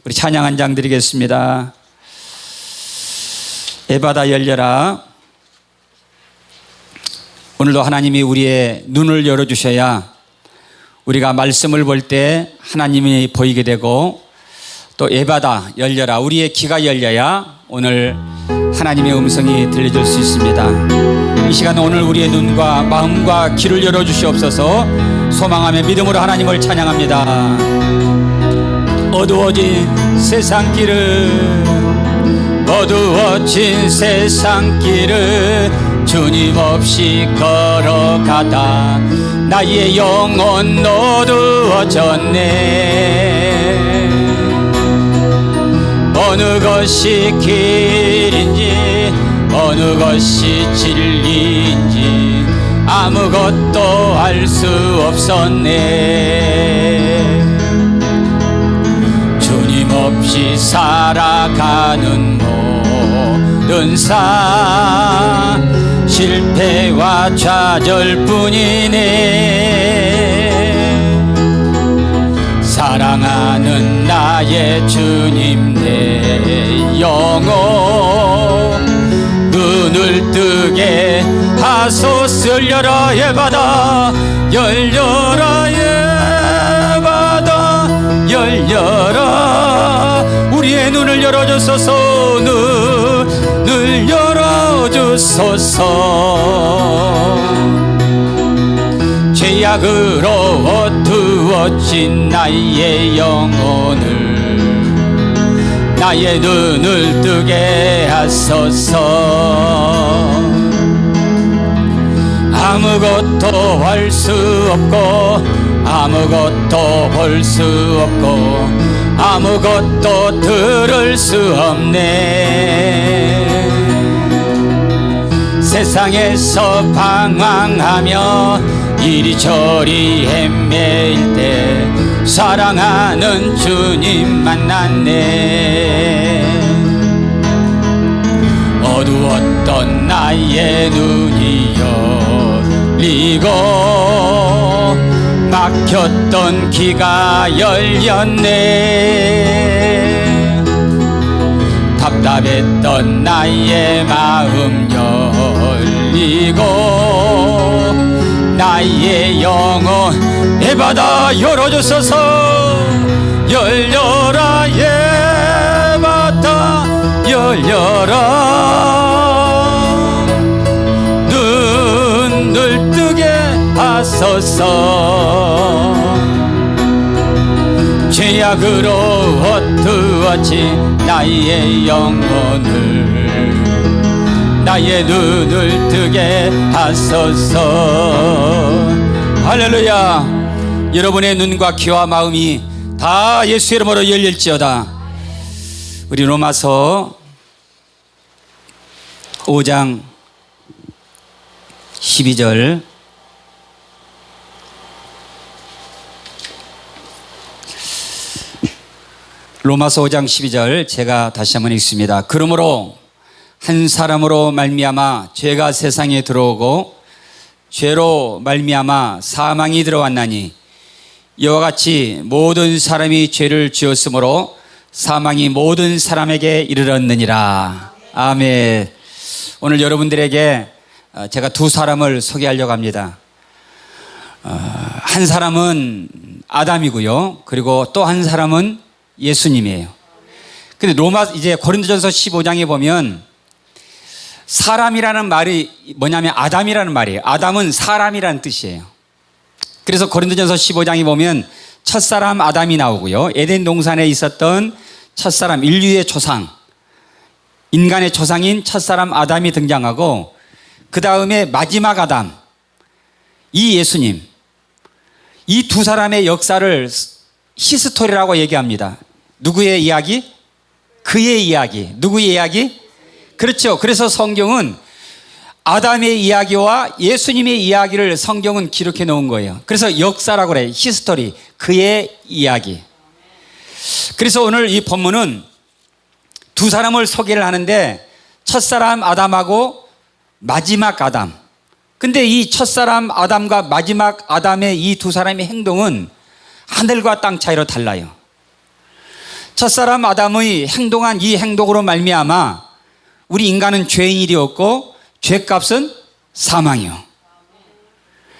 우리 찬양 한 장 드리겠습니다. 에바다 열려라. 오늘도 하나님이 우리의 눈을 열어주셔야 우리가 말씀을 볼 때 하나님이 보이게 되고, 또 에바다 열려라, 우리의 귀가 열려야 오늘 하나님의 음성이 들려줄 수 있습니다. 이 시간 오늘 우리의 눈과 마음과 귀를 열어주시옵소서. 소망하며 믿음으로 하나님을 찬양합니다. 어두워진 세상길을, 어두워진 세상길을 주님 없이 걸어가다 나의 영혼 어두워졌네. 어느 것이 길인지 어느 것이 진리인지 아무것도 알 수 없었네. 주님 없이 살아가는 모든 삶 실패와 좌절뿐이네. 사랑하는 나의 주님 내 영혼 눈을 뜨게 하소서. 열려라 에바다 열려라 에바다 열려라. 우리의 눈을 열어주소서. 눈을 열어주소서. 죄악으로 어두워진 나의 영혼을 나의 눈을 뜨게 하소서. 아무것도 할 수 없고 아무것도 볼 수 없고 아무것도 들을 수 없네. 세상에서 방황하며 이리저리 헤매일 때 사랑하는 주님 만났네. 어두웠던 나의 눈이 열리고 막혔던 귀가 열렸네. 답답했던 나의 마음 열리고 나의 영혼 에바다 열어주소서. 열려라 에바다 열려라. 눈을 뜨게 하소서. 죄악으로 어두워진 나의 영혼을 나의 눈을 뜨게 하소서. 할렐루야. 여러분의 눈과 귀와 마음이 다 예수 이름으로 열릴지어다. 우리 로마서 5장 12절 로마서 5장 12절 제가 다시 한번 읽습니다. 그러므로 한 사람으로 말미암아 죄가 세상에 들어오고 죄로 말미암아 사망이 들어왔나니 이와 같이 모든 사람이 죄를 지었으므로 사망이 모든 사람에게 이르렀느니라. 아멘. 오늘 여러분들에게 제가 두 사람을 소개하려고 합니다. 한 사람은 아담이고요. 그리고 또 한 사람은 예수님이에요. 근데 이제 고린도전서 15장에 보면 사람이라는 말이 뭐냐면 아담이라는 말이에요. 아담은 사람이라는 뜻이에요. 그래서 고린도전서 15장에 보면 첫사람 아담이 나오고요. 에덴 동산에 있었던 첫사람 인류의 조상, 인간의 조상인 첫사람 아담이 등장하고 그 다음에 마지막 아담, 이 예수님, 이 두 사람의 역사를 히스토리라고 얘기합니다. 누구의 이야기? 그의 이야기. 누구의 이야기? 그렇죠. 그래서 성경은 아담의 이야기와 예수님의 이야기를 성경은 기록해 놓은 거예요. 그래서 역사라고 그래요. 히스토리. 그의 이야기. 그래서 오늘 이 본문은 두 사람을 소개를 하는데 첫사람 아담하고 마지막 아담. 근데 이 첫사람 아담과 마지막 아담의 이 두 사람의 행동은 하늘과 땅 차이로 달라요. 첫사람 아담의 행동한 이 행동으로 말미암아 우리 인간은 죄인이 되었고 죄값은 사망이요.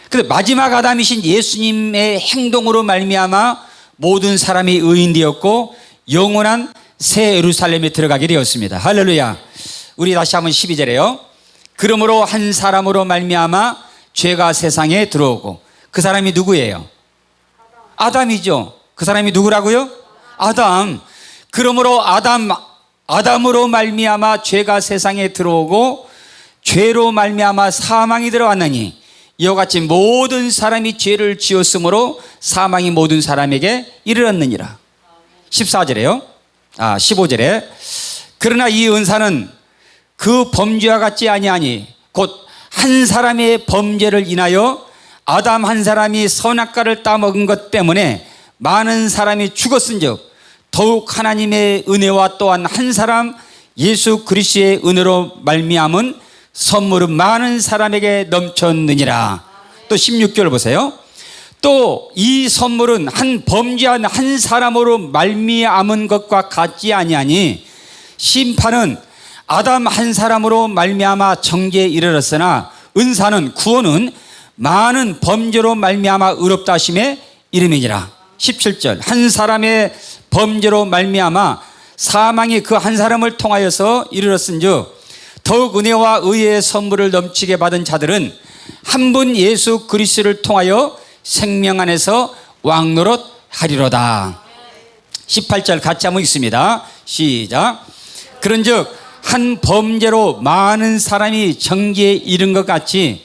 근데 마지막 아담이신 예수님의 행동으로 말미암아 모든 사람이 의인되었고 영원한 새 예루살렘에 들어가게 되었습니다. 할렐루야. 우리 다시 한번 12절에요. 그러므로 한 사람으로 말미암아 죄가 세상에 들어오고, 그 사람이 누구예요? 아담이죠. 그 사람이 누구라고요? 아담. 그러므로 아담으로 말미암아 죄가 세상에 들어오고 죄로 말미암아 사망이 들어왔느니 이와 같이 모든 사람이 죄를 지었으므로 사망이 모든 사람에게 이르렀느니라. 15절에 그러나 이 은사는 그 범죄와 같지 아니하니 곧 한 사람의 범죄를 인하여 아담 한 사람이 선악과를 따먹은 것 때문에 많은 사람이 죽었은즉 더욱 하나님의 은혜와 또한 한 사람 예수 그리스도의 은혜로 말미암은 선물은 많은 사람에게 넘쳤느니라. 또 16절 보세요. 또 이 선물은 한 범죄한 한 사람으로 말미암은 것과 같지 아니하니 심판은 아담 한 사람으로 말미암아 정죄에 이르렀으나 은사는 구원은 많은 범죄로 말미암아 의롭다 하심에 이름이니라. 17절 한 사람의 범죄로 말미암아 사망이 그 한 사람을 통하여서 이르렀은즉 더욱 은혜와 의의 선물을 넘치게 받은 자들은 한 분 예수 그리스도를 통하여 생명 안에서 왕노릇 하리로다. 18절 같이 한번 읽습니다. 시작. 그런즉 한 범죄로 많은 사람이 정죄에 이른 것 같이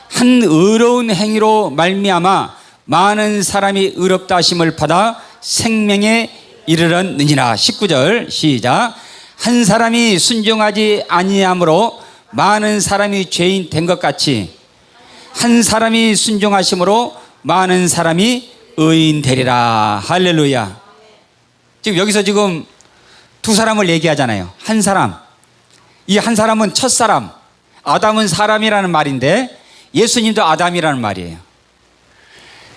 한 의로운 행위로 말미암아 많은 사람이 의롭다 하심을 받아 생명에 이르렀느니라. 19절 시작. 한 사람이 순종하지 아니함으로 많은 사람이 죄인 된 것 같이 한 사람이 순종하심으로 많은 사람이 의인 되리라. 할렐루야. 지금 여기서 지금 두 사람을 얘기하잖아요. 한 사람. 이 한 사람은 첫사람, 아담은 사람이라는 말인데 예수님도 아담이라는 말이에요.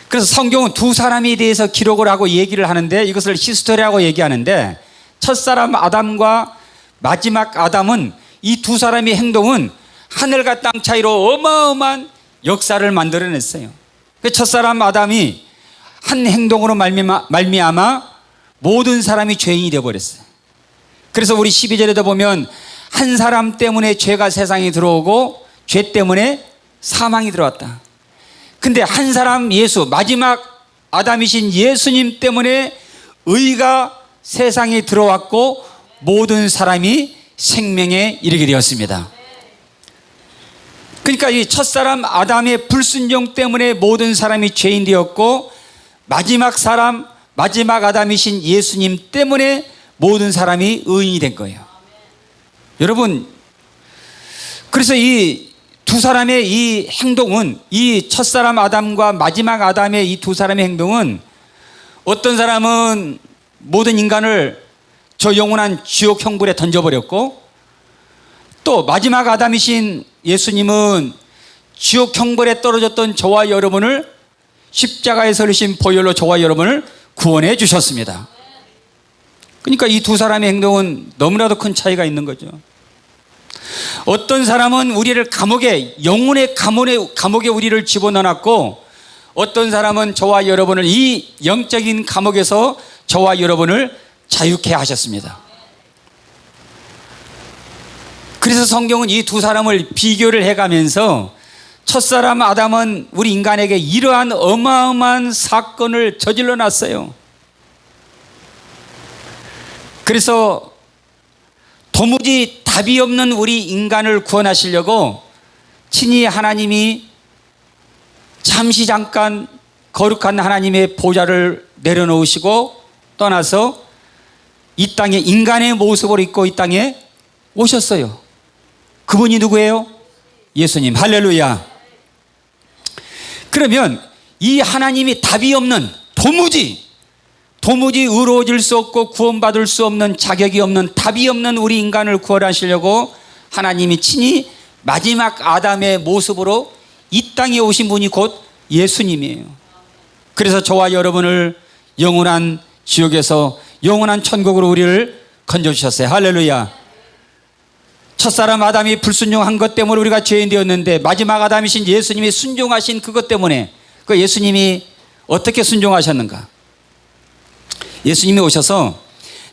그래서 성경은 두 사람에 대해서 기록을 하고 얘기를 하는데 이것을 히스토리라고 얘기하는데 첫사람 아담과 마지막 아담은 이 두 사람의 행동은 하늘과 땅 차이로 어마어마한 역사를 만들어냈어요. 그 첫사람 아담이 한 행동으로 말미암아 모든 사람이 죄인이 되어버렸어요. 그래서 우리 12절에도 보면 한 사람 때문에 죄가 세상에 들어오고 죄 때문에 사망이 들어왔다. 근데 한 사람 예수, 마지막 아담이신 예수님 때문에 의가 세상에 들어왔고 모든 사람이 생명에 이르게 되었습니다. 그러니까 이 첫사람 아담의 불순종 때문에 모든 사람이 죄인 되었고 마지막 사람, 마지막 아담이신 예수님 때문에 모든 사람이 의인이 된 거예요. 여러분, 그래서 이 두 사람의 이 행동은, 이 첫사람 아담과 마지막 아담의 이 두 사람의 행동은 어떤 사람은 모든 인간을 저 영원한 지옥 형불에 던져버렸고 또 마지막 아담이신 예수님은 지옥 형벌에 떨어졌던 저와 여러분을 십자가에 서리신 보혈로 저와 여러분을 구원해 주셨습니다. 그러니까 이 두 사람의 행동은 너무나도 큰 차이가 있는 거죠. 어떤 사람은 우리를 감옥에, 영혼의 감옥에 우리를 집어넣어놨고 어떤 사람은 저와 여러분을 이 영적인 감옥에서 저와 여러분을 자유케 하셨습니다. 그래서 성경은 이 두 사람을 비교를 해가면서 첫사람 아담은 우리 인간에게 이러한 어마어마한 사건을 저질러 놨어요. 그래서 도무지 답이 없는 우리 인간을 구원하시려고 친히 하나님이 잠깐 거룩한 하나님의 보좌를 내려놓으시고 떠나서 이 땅에 인간의 모습을 입고 이 땅에 오셨어요. 그분이 누구예요? 예수님. 할렐루야. 그러면 이 하나님이 답이 없는, 도무지 의로워질 수 없고 구원받을 수 없는, 자격이 없는, 답이 없는 우리 인간을 구원하시려고 하나님이 친히 마지막 아담의 모습으로 이 땅에 오신 분이 곧 예수님이에요. 그래서 저와 여러분을 영원한 지옥에서 영원한 천국으로 우리를 건져주셨어요. 할렐루야. 첫사람 아담이 불순종한 것 때문에 우리가 죄인 되었는데 마지막 아담이신 예수님이 순종하신 그것 때문에 그 예수님이 어떻게 순종하셨는가? 예수님이 오셔서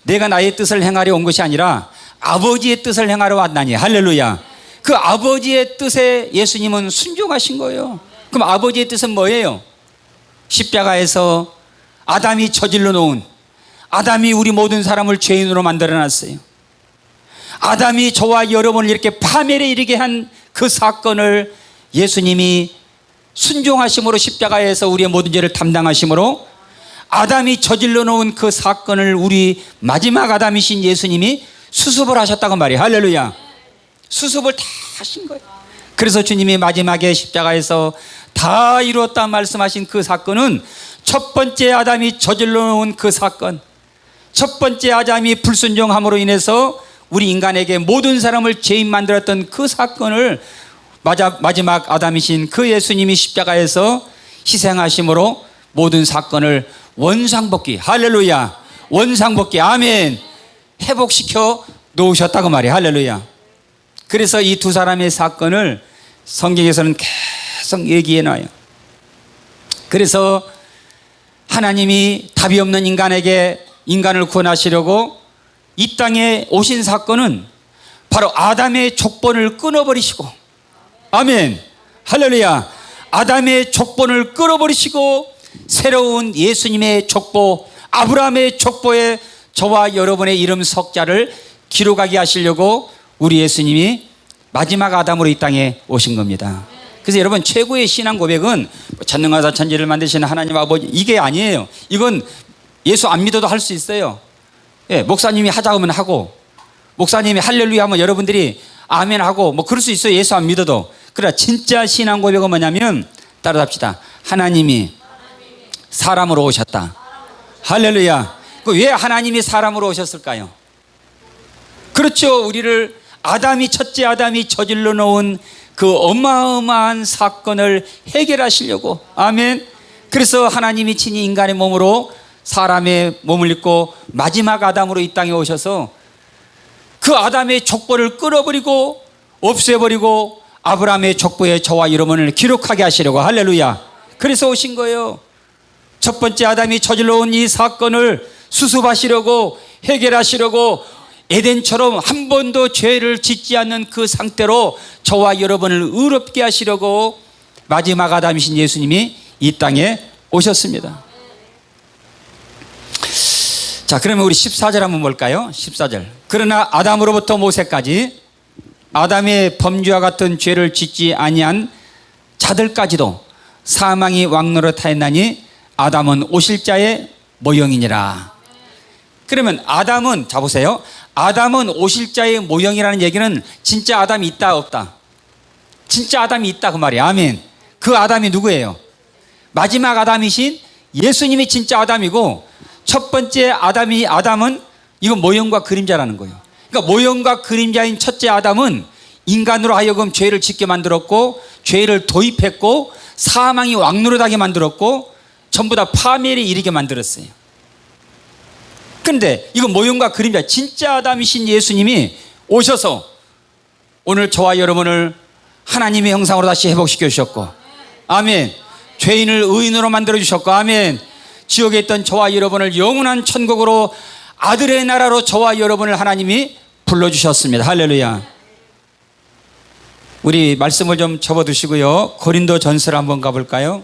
내가 나의 뜻을 행하려 온 것이 아니라 아버지의 뜻을 행하러 왔나니. 할렐루야. 그 아버지의 뜻에 예수님은 순종하신 거예요. 그럼 아버지의 뜻은 뭐예요? 십자가에서 아담이 저질러 놓은, 아담이 우리 모든 사람을 죄인으로 만들어 놨어요. 아담이 저와 여러분을 이렇게 파멸에 이르게 한 그 사건을 예수님이 순종하심으로 십자가에서 우리의 모든 죄를 담당하심으로 아담이 저질러 놓은 그 사건을 우리 마지막 아담이신 예수님이 수습을 하셨다고 말이에요. 할렐루야. 수습을 다 하신 거예요. 그래서 주님이 마지막에 십자가에서 다 이루었다 말씀하신 그 사건은 첫 번째 아담이 저질러 놓은 그 사건, 첫 번째 아담이 불순종함으로 인해서 우리 인간에게 모든 사람을 죄인 만들었던 그 사건을 마지막 아담이신 그 예수님이 십자가에서 희생하심으로 모든 사건을 원상복귀, 할렐루야, 원상복귀, 아멘, 회복시켜 놓으셨다고 말이에요. 할렐루야. 그래서 이 두 사람의 사건을 성경에서는 계속 얘기해 놔요. 그래서 하나님이 답이 없는 인간을 구원하시려고 이 땅에 오신 사건은 바로 아담의 족본을 끊어버리시고, 아멘, 할렐루야, 아담의 족본을 끊어버리시고 새로운 예수님의 족보, 아브라함의 족보에 저와 여러분의 이름 석자를 기록하게 하시려고 우리 예수님이 마지막 아담으로 이 땅에 오신 겁니다. 그래서 여러분, 최고의 신앙 고백은 전능하사 천지를 만드신 하나님 아버지, 이게 아니에요. 이건 예수 안 믿어도 할 수 있어요. 예, 목사님이 하자 하면 하고, 목사님이 할렐루야 하면 여러분들이 아멘 하고, 뭐 그럴 수 있어요. 예수 안 믿어도. 그러나 진짜 신앙 고백은 뭐냐면, 따라합시다. 하나님이 사람으로 오셨다. 할렐루야. 왜 하나님이 사람으로 오셨을까요? 그렇죠. 우리를 첫째 아담이 저질러 놓은 그 어마어마한 사건을 해결하시려고, 아멘. 그래서 하나님이 친히 인간의 몸으로 사람의 몸을 입고 마지막 아담으로 이 땅에 오셔서 그 아담의 족보를 끊어버리고 없애버리고 아브라함의 족보에 저와 여러분을 기록하게 하시려고, 할렐루야. 그래서 오신 거예요. 첫 번째 아담이 저질러 온 이 사건을 수습하시려고, 해결하시려고, 에덴처럼 한 번도 죄를 짓지 않는 그 상태로 저와 여러분을 의롭게 하시려고 마지막 아담이신 예수님이 이 땅에 오셨습니다. 자, 그러면 우리 14절 한번 볼까요? 14절. 그러나 아담으로부터 모세까지 아담의 범죄와 같은 죄를 짓지 아니한 자들까지도 사망이 왕노릇하였나니 아담은 오실 자의 모형이니라. 그러면 아담은, 자 보세요, 아담은 오실 자의 모형이라는 얘기는 진짜 아담이 있다 없다? 진짜 아담이 있다 그 말이에요. 아멘. 그 아담이 누구예요? 마지막 아담이신 예수님이 진짜 아담이고, 첫 번째 아담은 이건 모형과 그림자라는 거예요. 그러니까 모형과 그림자인 첫째 아담은 인간으로 하여금 죄를 짓게 만들었고, 죄를 도입했고, 사망이 왕노릇하게 만들었고, 전부 다 파멸에 이르게 만들었어요. 그런데 이건 모형과 그림자, 진짜 아담이신 예수님이 오셔서 오늘 저와 여러분을 하나님의 형상으로 다시 회복시켜 주셨고, 아멘, 죄인을 의인으로 만들어 주셨고, 아멘, 지옥에 있던 저와 여러분을 영원한 천국으로, 아들의 나라로 저와 여러분을 하나님이 불러주셨습니다. 할렐루야. 우리 말씀을 좀 접어두시고요, 고린도전서를 한번 가볼까요?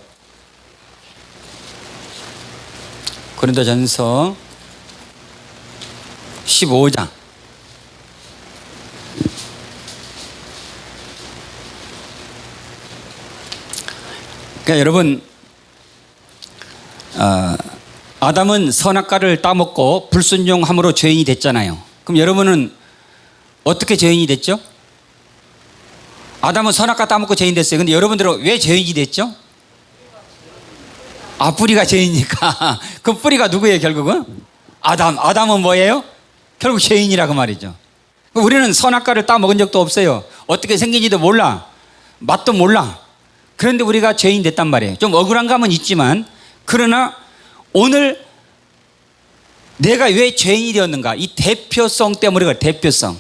고린도전서 15장. 그러니까 여러분, 아담은 선악과를 따먹고 불순종함으로 죄인이 됐잖아요. 그럼 여러분은 어떻게 죄인이 됐죠? 아담은 선악과 따먹고 죄인 됐어요. 근데 여러분들은 왜 죄인이 됐죠? 뿌리가 죄인이니까. 그 뿌리가 누구예요, 결국은? 아담은 뭐예요? 결국 죄인이라고 말이죠. 우리는 선악과를 따먹은 적도 없어요. 어떻게 생긴지도 몰라. 맛도 몰라. 그런데 우리가 죄인 됐단 말이에요. 좀 억울한 감은 있지만, 그러나 오늘 내가 왜 죄인이 되었는가? 이 대표성 때문에 그래, 대표성.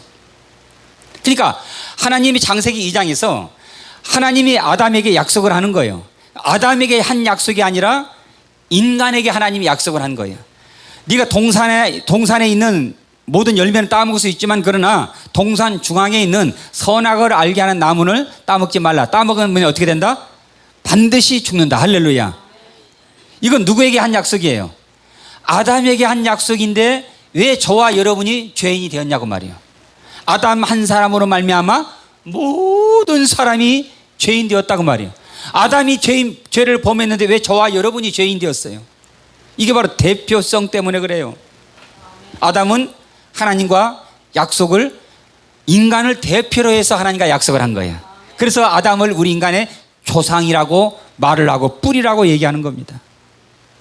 그러니까 하나님이 창세기 2장에서 하나님이 아담에게 약속을 하는 거예요. 아담에게 한 약속이 아니라 인간에게 하나님이 약속을 한 거예요. 네가 동산에 있는 모든 열매는 따먹을 수 있지만 그러나 동산 중앙에 있는 선악을 알게 하는 나무를 따먹지 말라. 따먹으면 어떻게 된다? 반드시 죽는다. 할렐루야. 이건 누구에게 한 약속이에요? 아담에게 한 약속인데 왜 저와 여러분이 죄인이 되었냐고 말이에요. 아담 한 사람으로 말미암아 모든 사람이 죄인 되었다고 말이에요. 아담이 죄를 범했는데 왜 저와 여러분이 죄인 되었어요? 이게 바로 대표성 때문에 그래요. 아담은 하나님과 약속을, 인간을 대표로 해서 하나님과 약속을 한 거예요. 그래서 아담을 우리 인간의 조상이라고 말을 하고 뿌리라고 얘기하는 겁니다.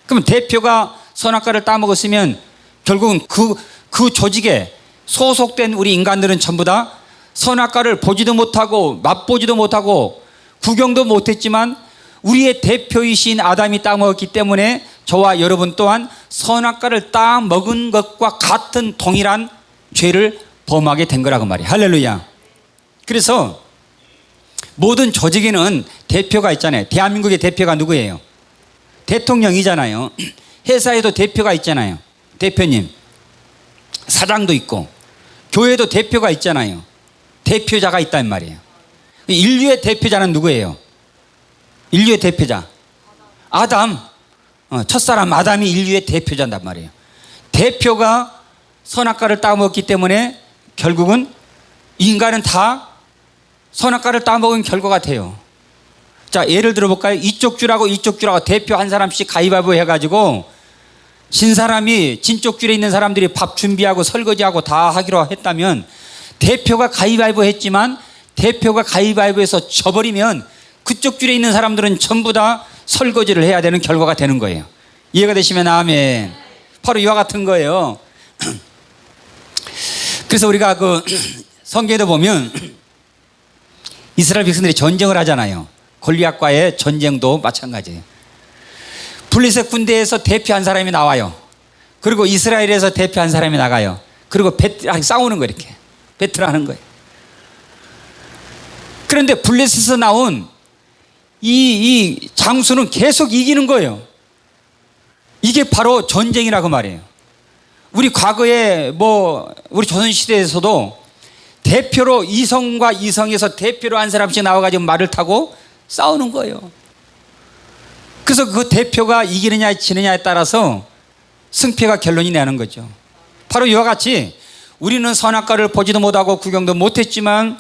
그럼 대표가 선악과를 따먹었으면 결국은 그 조직에 소속된 우리 인간들은 전부 다 선악과를 보지도 못하고 맛보지도 못하고 구경도 못했지만 우리의 대표이신 아담이 따먹었기 때문에 저와 여러분 또한 선악과를 따먹은 것과 같은 동일한 죄를 범하게 된 거라고 말이에요. 할렐루야. 그래서 모든 조직에는 대표가 있잖아요. 대한민국의 대표가 누구예요? 대통령이잖아요. 회사에도 대표가 있잖아요. 대표님. 사장도 있고 교회도 대표가 있잖아요. 대표자가 있단 말이에요. 인류의 대표자는 누구예요? 인류의 대표자 아담. 첫사람 아담이 인류의 대표자란 말이에요. 대표가 선악과를 따먹었기 때문에 결국은 인간은 다 선악과를 따먹은 결과 같아요. 자, 예를 들어볼까요? 이쪽 줄하고 이쪽 줄하고 대표 한 사람씩 가위바위보 해가지고 진 사람이 진쪽 줄에 있는 사람들이 밥 준비하고 설거지하고 다 하기로 했다면 대표가 가위바위보 했지만 대표가 가위바위보에서 져버리면 그쪽 줄에 있는 사람들은 전부 다 설거지를 해야 되는 결과가 되는 거예요. 이해가 되시면 아멘. 바로 이와 같은 거예요. 그래서 우리가 그 성경에도 보면 이스라엘 백성들이 전쟁을 하잖아요. 골리앗과의 전쟁도 마찬가지예요. 블레셋 군대에서 대표한 사람이 나와요. 그리고 이스라엘에서 대표한 사람이 나가요. 그리고 싸우는 거예요. 이렇게 배틀하는 거예요. 그런데 블레셋에서 나온 이 장수는 계속 이기는 거예요. 이게 바로 전쟁이라고 말해요. 우리 과거에 우리 조선시대에서도 대표로 이성과 이성에서 대표로 한 사람씩 나와가지고 말을 타고 싸우는 거예요. 그래서 그 대표가 이기느냐 지느냐에 따라서 승패가 결론이 나는 거죠. 바로 이와 같이 우리는 선악과를 보지도 못하고 구경도 못했지만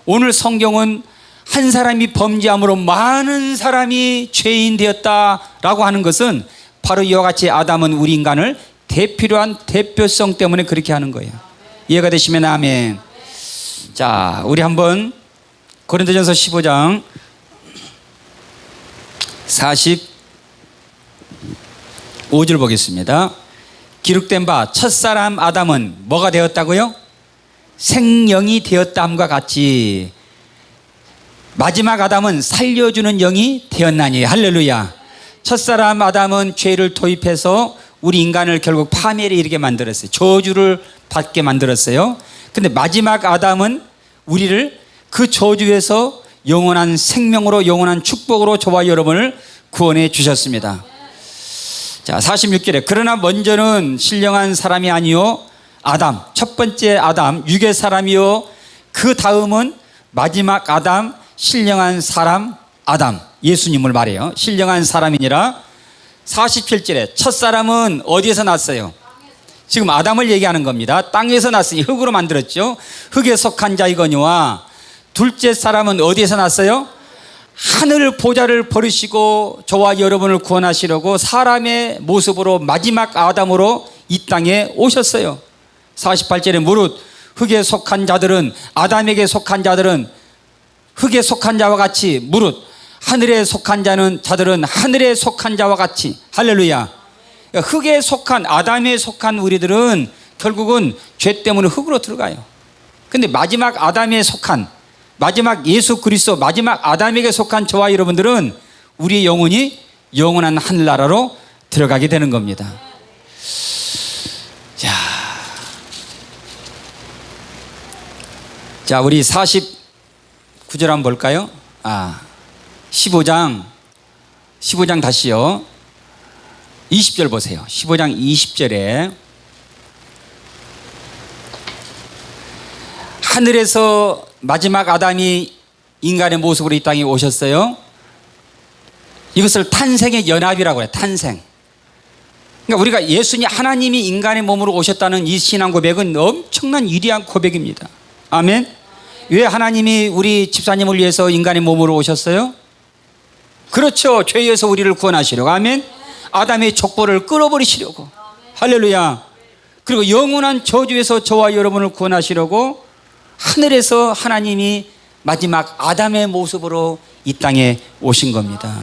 오늘 성경은 한 사람이 범죄함으로 많은 사람이 죄인 되었다라고 하는 것은 바로 이와 같이 아담은 우리 인간을 대표로 한 대표성 때문에 그렇게 하는 거예요. 이해가 되시면 아멘. 자, 우리 한번 고린도전서 15장 45절 보겠습니다. 기록된 바 첫사람 아담은 뭐가 되었다고요? 생명이 되었다함과 같이 마지막 아담은 살려주는 영이 되었나니. 할렐루야. 첫사람 아담은 죄를 도입해서 우리 인간을 결국 파멸에 이르게 만들었어요. 저주를 받게 만들었어요. 근데 마지막 아담은 우리를 그 저주에서 영원한 생명으로 영원한 축복으로 저와 여러분을 구원해 주셨습니다. 자, 46절에 그러나 먼저는 신령한 사람이 아니요 아담, 첫 번째 아담 육의 사람이요 그 다음은 마지막 아담 신령한 사람 아담, 예수님을 말해요. 신령한 사람이니라. 47절에 첫사람은 어디에서 났어요? 지금 아담을 얘기하는 겁니다. 땅에서 났으니 흙으로 만들었죠. 흙에 속한 자이거니와 둘째 사람은 어디에서 났어요? 하늘 보좌를 버리시고 저와 여러분을 구원하시려고 사람의 모습으로 마지막 아담으로 이 땅에 오셨어요. 48절에 무릇 흙에 속한 자들은 아담에게 속한 자들은 흙에 속한 자와 같이 무릇 하늘에 속한 자들은 하늘에 속한 자와 같이. 할렐루야. 흙에 속한 아담에 속한 우리들은 결국은 죄 때문에 흙으로 들어가요. 근데 마지막 아담에 속한 마지막 예수 그리스도 마지막 아담에게 속한 저와 여러분들은 우리의 영혼이 영원한 하늘나라로 들어가게 되는 겁니다. 자, 우리 49절 한번 볼까요? 15장 다시요. 20절 보세요. 15장 20절에 하늘에서 마지막 아담이 인간의 모습으로 이 땅에 오셨어요. 이것을 탄생의 연합이라고 해요. 탄생. 그러니까 우리가 예수님 하나님이 인간의 몸으로 오셨다는 이 신앙 고백은 엄청난 위대한 고백입니다. 아멘. 왜 하나님이 우리 집사님을 위해서 인간의 몸으로 오셨어요? 그렇죠. 죄에서 우리를 구원하시려고. 아멘. 아담의 족보를 끌어버리시려고. 할렐루야. 그리고 영원한 저주에서 저와 여러분을 구원하시려고 하늘에서 하나님이 마지막 아담의 모습으로 이 땅에 오신 겁니다.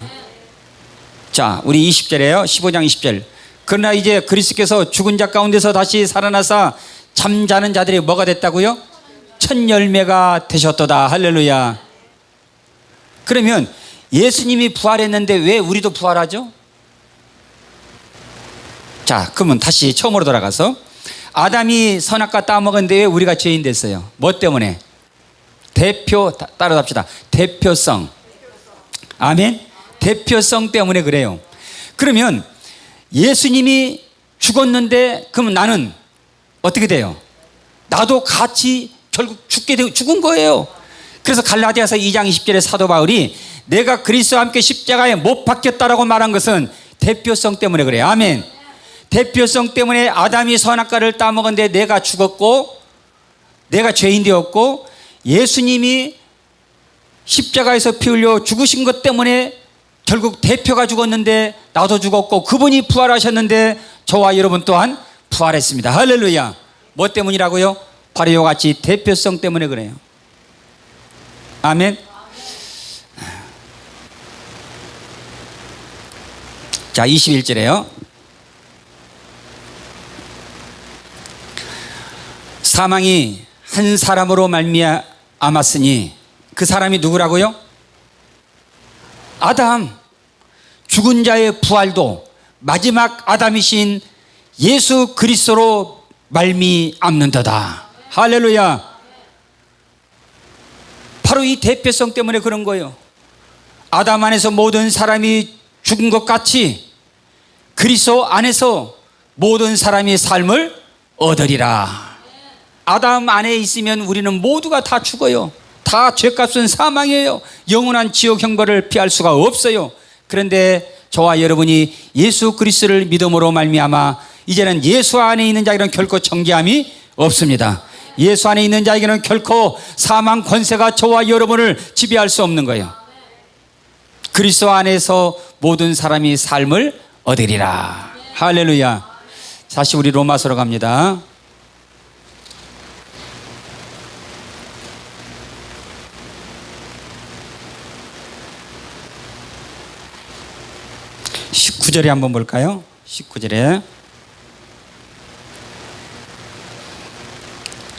자, 우리 20절에요. 15장 20절. 그러나 이제 그리스도께서 죽은 자 가운데서 다시 살아나사 잠자는 자들이 뭐가 됐다고요? 첫 열매가 되셨도다. 할렐루야. 그러면 예수님이 부활했는데 왜 우리도 부활하죠? 자, 그러면 다시 처음으로 돌아가서 아담이 선악과 따먹었는데 왜 우리가 죄인 됐어요? 뭐 때문에? 따라 합시다. 대표성. 아멘. 대표성 때문에 그래요. 그러면 예수님이 죽었는데 그럼 나는 어떻게 돼요? 나도 같이 결국 죽게 되고 죽은 거예요. 그래서 갈라디아서 2장 20절에 사도 바울이 내가 그리스도와 함께 십자가에 못 박혔다라고 말한 것은 대표성 때문에 그래요. 아멘. 대표성 때문에 아담이 선악과를 따먹었는데 내가 죽었고 내가 죄인 되었고 예수님이 십자가에서 피 흘려 죽으신 것 때문에 결국 대표가 죽었는데 나도 죽었고 그분이 부활하셨는데 저와 여러분 또한 부활했습니다. 할렐루야. 뭐 때문이라고요? 바로 이와 같이 대표성 때문에 그래요. 아멘. 자, 21절에요. 사망이 한 사람으로 말미암았으니 그 사람이 누구라고요? 아담. 죽은 자의 부활도 마지막 아담이신 예수 그리스도로 말미암는도다. 할렐루야. 바로 이 대표성 때문에 그런 거예요. 아담 안에서 모든 사람이 죽은 것 같이 그리스도 안에서 모든 사람이 삶을 얻으리라. 아담 안에 있으면 우리는 모두가 다 죽어요. 다 죄값은 사망이에요. 영원한 지옥 형벌을 피할 수가 없어요. 그런데 저와 여러분이 예수 그리스도를 믿음으로 말미암아 이제는 예수 안에 있는 자에게는 결코 정죄함이 없습니다. 예수 안에 있는 자에게는 결코 사망 권세가 저와 여러분을 지배할 수 없는 거예요. 그리스도 안에서 모든 사람이 삶을 얻으리라. 할렐루야. 다시 우리 로마서로 갑니다. (19절에) 한번 볼까요? 19절에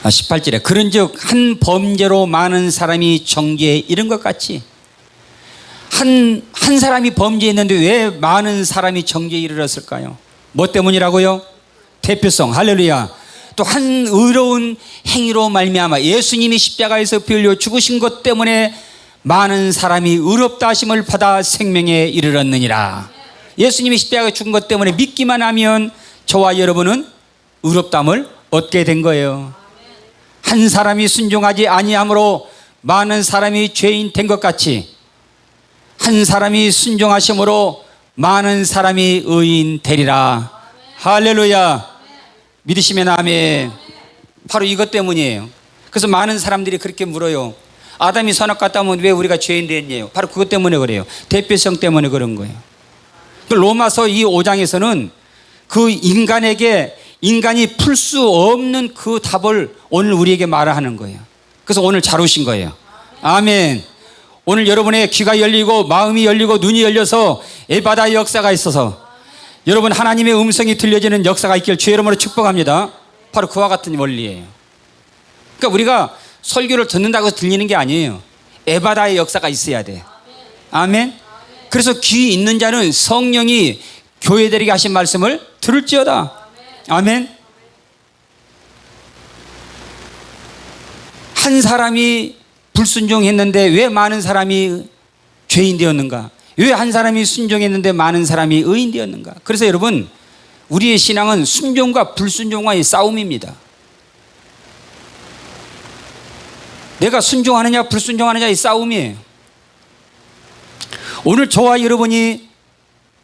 18절에 그런즉 한 범죄로 많은 사람이 정죄에 이른 것 같이 한 사람이 범죄했는데 왜 많은 사람이 정죄에 이르렀을까요? 뭐 때문이라고요? 대표성. 할렐루야. 또 한 의로운 행위로 말미암아 예수님이 십자가에서 피 흘려 죽으신 것 때문에 많은 사람이 의롭다 하심을 받아 생명에 이르렀느니라. 예수님이 십자가에 죽은 것 때문에 믿기만 하면 저와 여러분은 의롭다함을 얻게 된 거예요. 한 사람이 순종하지 아니함으로 많은 사람이 죄인 된 것 같이 한 사람이 순종하심으로 많은 사람이 의인 되리라. 할렐루야. 믿으시면 아멘. 바로 이것 때문이에요. 그래서 많은 사람들이 그렇게 물어요. 아담이 선악과 따면 왜 우리가 죄인 됐냐요? 바로 그것 때문에 그래요. 대표성 때문에 그런 거예요. 로마서 이 5장에서는 그 인간이 풀 수 없는 그 답을 오늘 우리에게 말하는 거예요. 그래서 오늘 잘 오신 거예요. 아멘. 오늘 여러분의 귀가 열리고 마음이 열리고 눈이 열려서 에바다의 역사가 있어서 여러분 하나님의 음성이 들려지는 역사가 있길 주의 이름으로 축복합니다. 바로 그와 같은 원리예요. 그러니까 우리가 설교를 듣는다고 해서 들리는 게 아니에요. 에바다의 역사가 있어야 돼요. 아멘. 그래서 귀 있는 자는 성령이 교회들에게 하신 말씀을 들을지어다. 아멘. 한 사람이 불순종했는데 왜 많은 사람이 죄인 되었는가? 왜 한 사람이 순종했는데 많은 사람이 의인 되었는가? 그래서 여러분, 우리의 신앙은 순종과 불순종과의 싸움입니다. 내가 순종하느냐 불순종하느냐의 싸움이에요. 오늘 저와 여러분이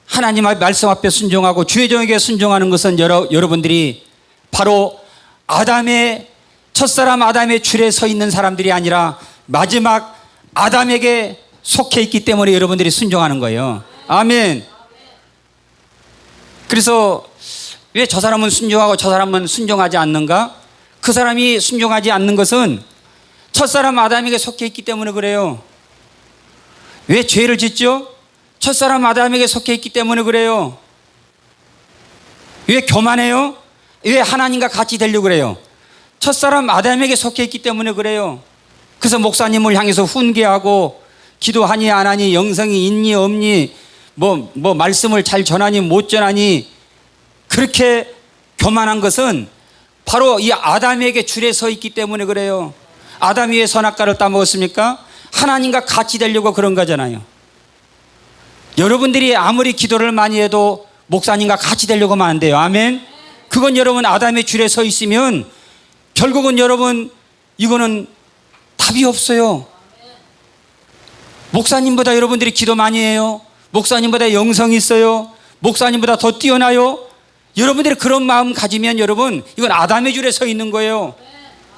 하나님의 말씀 앞에 순종하고 주의 종에게 순종하는 것은 여러분들이 바로 아담의 첫사람 아담의 줄에 서 있는 사람들이 아니라 마지막 아담에게 속해 있기 때문에 여러분들이 순종하는 거예요. 아멘. 그래서 왜 저 사람은 순종하고 저 사람은 순종하지 않는가? 그 사람이 순종하지 않는 것은 첫사람 아담에게 속해 있기 때문에 그래요. 왜 죄를 짓죠? 첫사람 아담에게 속해 있기 때문에 그래요. 왜 교만해요? 왜 하나님과 같이 되려고 그래요? 첫사람 아담에게 속해 있기 때문에 그래요. 그래서 목사님을 향해서 훈계하고 기도하니 안 하니, 영성이 있니 없니, 뭐 말씀을 잘 전하니 못 전하니, 그렇게 교만한 것은 바로 이 아담에게 줄에 서 있기 때문에 그래요. 아담이 왜 선악과를 따먹었습니까? 하나님과 같이 되려고 그런 거잖아요. 여러분들이 아무리 기도를 많이 해도 목사님과 같이 되려고 하면 안 돼요. 아멘. 그건 여러분 아담의 줄에 서 있으면 결국은 여러분 이거는 답이 없어요. 목사님보다 여러분들이 기도 많이 해요. 목사님보다 영성이 있어요. 목사님보다 더 뛰어나요. 여러분들이 그런 마음 가지면 여러분 이건 아담의 줄에 서 있는 거예요.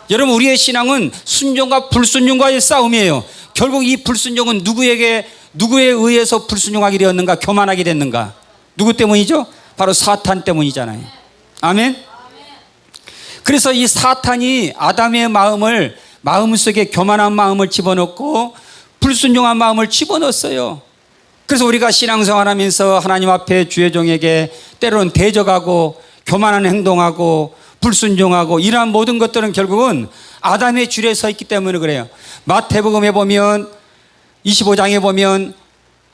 여러분 우리의 신앙은 순종과 불순종과의 싸움이에요. 결국 이 불순종은 누구에 의해서 불순종하게 되었는가? 교만하게 됐는가? 누구 때문이죠? 바로 사탄 때문이잖아요. 아멘. 그래서 이 사탄이 아담의 마음속에 교만한 마음을 집어넣고 불순종한 마음을 집어넣었어요. 그래서 우리가 신앙생활하면서 하나님 앞에 주의 종에게 때로는 대적하고 교만한 행동하고 불순종하고 이러한 모든 것들은 결국은 아담의 줄에 서 있기 때문에 그래요. 마태복음에 보면 25장에 보면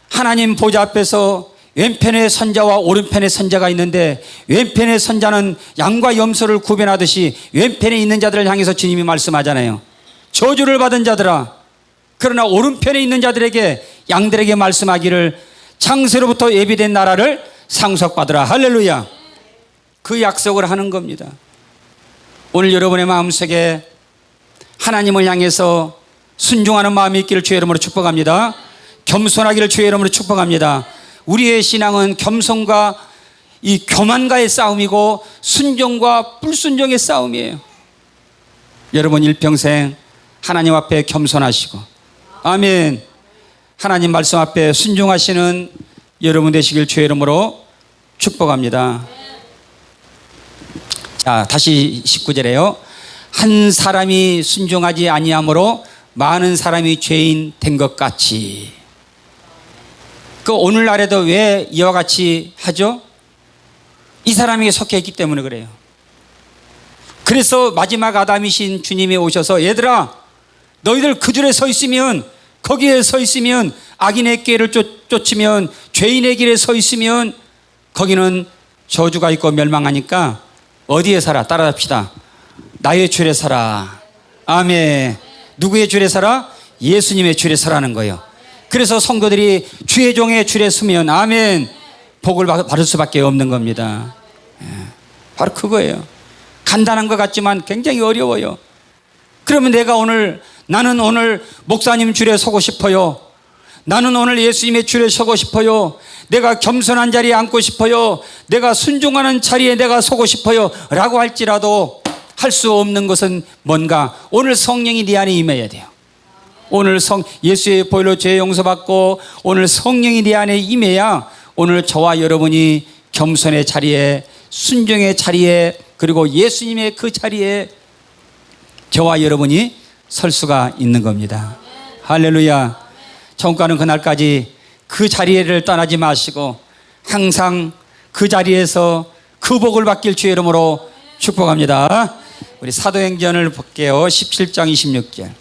하나님 보좌 앞에서 왼편의 선자와 오른편의 선자가 있는데 왼편의 선자는 양과 염소를 구별하듯이 왼편에 있는 자들을 향해서 주님이 말씀하잖아요. 저주를 받은 자들아, 그러나 오른편에 있는 자들에게 양들에게 말씀하기를 창세로부터 예비된 나라를 상속받으라. 할렐루야. 그 약속을 하는 겁니다. 오늘 여러분의 마음속에 하나님을 향해서 순종하는 마음이 있기를 주의 이름으로 축복합니다. 겸손하기를 주의 이름으로 축복합니다. 우리의 신앙은 겸손과 이 교만과의 싸움이고 순종과 불순종의 싸움이에요. 여러분 일평생 하나님 앞에 겸손하시고 아멘. 하나님 말씀 앞에 순종하시는 여러분 되시길 주의 이름으로 축복합니다. 자, 다시 19절에요. 한 사람이 순종하지 아니함으로 많은 사람이 죄인 된 것 같이. 그 오늘날에도 왜 이와 같이 하죠? 이 사람에게 속해 있기 때문에 그래요. 그래서 마지막 아담이신 주님이 오셔서 얘들아 너희들 그 줄에 서 있으면 거기에 서 있으면 악인의 길을 쫓으면 죄인의 길에 서 있으면 거기는 저주가 있고 멸망하니까 어디에 살아? 따라잡시다. 나의 줄에 살아. 아멘. 누구의 줄에 살아? 예수님의 줄에 서라는 거예요. 그래서 성도들이 주의 종의 줄에 서면 아멘 복을 받을 수밖에 없는 겁니다. 바로 그거예요. 간단한 것 같지만 굉장히 어려워요. 그러면 나는 오늘 목사님 줄에 서고 싶어요. 나는 오늘 예수님의 줄에 서고 싶어요. 내가 겸손한 자리에 앉고 싶어요. 내가 순종하는 자리에 내가 서고 싶어요 라고 할지라도 할 수 없는 것은 뭔가? 오늘 성령이 네 안에 임해야 돼요. 오늘 예수의 보혈로 죄 용서받고 오늘 성령이 네 안에 임해야 오늘 저와 여러분이 겸손의 자리에 순종의 자리에 그리고 예수님의 그 자리에 저와 여러분이 설 수가 있는 겁니다. 할렐루야. 천국 가는 그날까지 그 자리를 떠나지 마시고 항상 그 자리에서 그 복을 받길 주의 이름으로 축복합니다. 우리 사도행전을 볼게요. 17장 26절.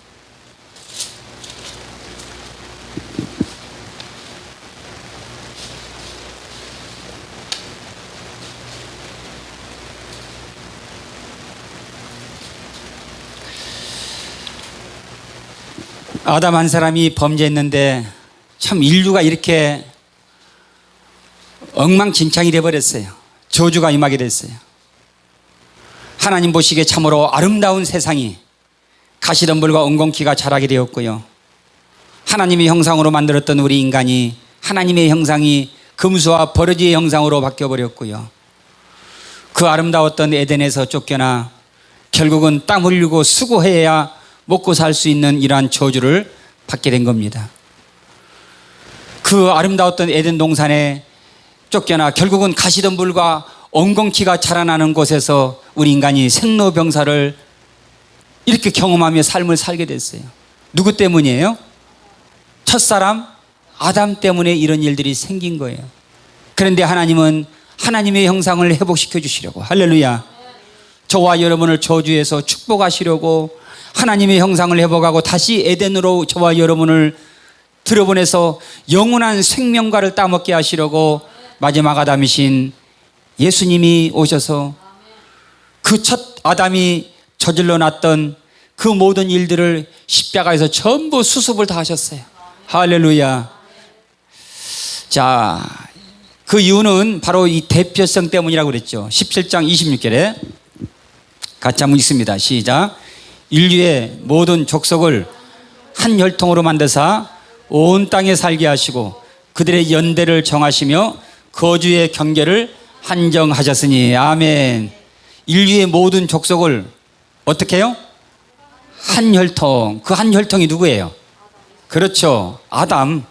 아담 한 사람이 범죄했는데 참 인류가 이렇게 엉망진창이 되어버렸어요. 저주가 임하게 됐어요. 하나님 보시기에 참으로 아름다운 세상이 가시덤불과 엉겅퀴가 자라게 되었고요. 하나님의 형상으로 만들었던 우리 인간이 하나님의 형상이 금수와 버러지의 형상으로 바뀌어버렸고요. 그 아름다웠던 에덴에서 쫓겨나 결국은 땀 흘리고 수고해야 먹고 살 수 있는 이러한 저주를 받게 된 겁니다. 그 아름다웠던 에덴 동산에 쫓겨나 결국은 가시덤불과 엉겅퀴가 자라나는 곳에서 우리 인간이 생로병사를 이렇게 경험하며 삶을 살게 됐어요. 누구 때문이에요? 첫사람 아담 때문에 이런 일들이 생긴 거예요. 그런데 하나님은 하나님의 형상을 회복시켜 주시려고, 할렐루야, 저와 여러분을 저주에서 축복하시려고 하나님의 형상을 회복하고 다시 에덴으로 저와 여러분을 들어보내서 영원한 생명과를 따먹게 하시려고 마지막 아담이신 예수님이 오셔서 그 첫 아담이 저질러 놨던 그 모든 일들을 십자가에서 전부 수습을 다 하셨어요. 할렐루야. 자, 그 이유는 바로 이 대표성 때문이라고 그랬죠. 17장 26절에 같이 한번 읽습니다. 시작. 인류의 모든 족속을 한 혈통으로 만드사 온 땅에 살게 하시고 그들의 연대를 정하시며 거주의 경계를 한정하셨으니. 아멘. 인류의 모든 족속을 어떻게 해요? 한 혈통. 그 한 혈통이 누구예요? 그렇죠, 아담.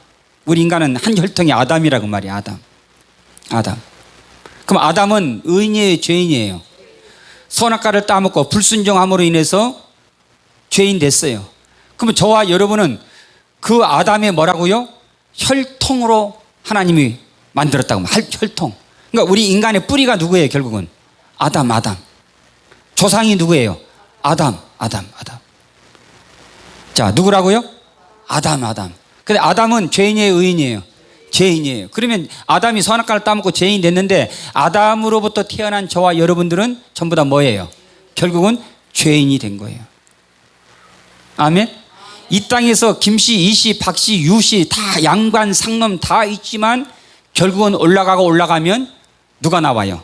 우리 인간은 한 혈통이 아담이라고 말이야. 아담. 그럼 아담은 의인이에요, 죄인이에요? 선악과를 따먹고 불순종함으로 인해서 죄인 됐어요. 그러면 저와 여러분은 그 아담의 뭐라고요? 혈통으로 하나님이 만들었다고. 혈통. 그러니까 우리 인간의 뿌리가 누구예요? 결국은 아담. 조상이 누구예요? 아담. 자, 누구라고요? 아담. 근데 아담은 죄인이에요, 의인이에요? 죄인이에요. 그러면 아담이 선악과를 따먹고 죄인 됐는데 아담으로부터 태어난 저와 여러분들은 전부 다 뭐예요? 결국은 죄인이 된 거예요. 아멘. 이 땅에서 김씨, 이씨, 박씨, 유씨 다 양반, 상놈 다 있지만 결국은 올라가면 누가 나와요?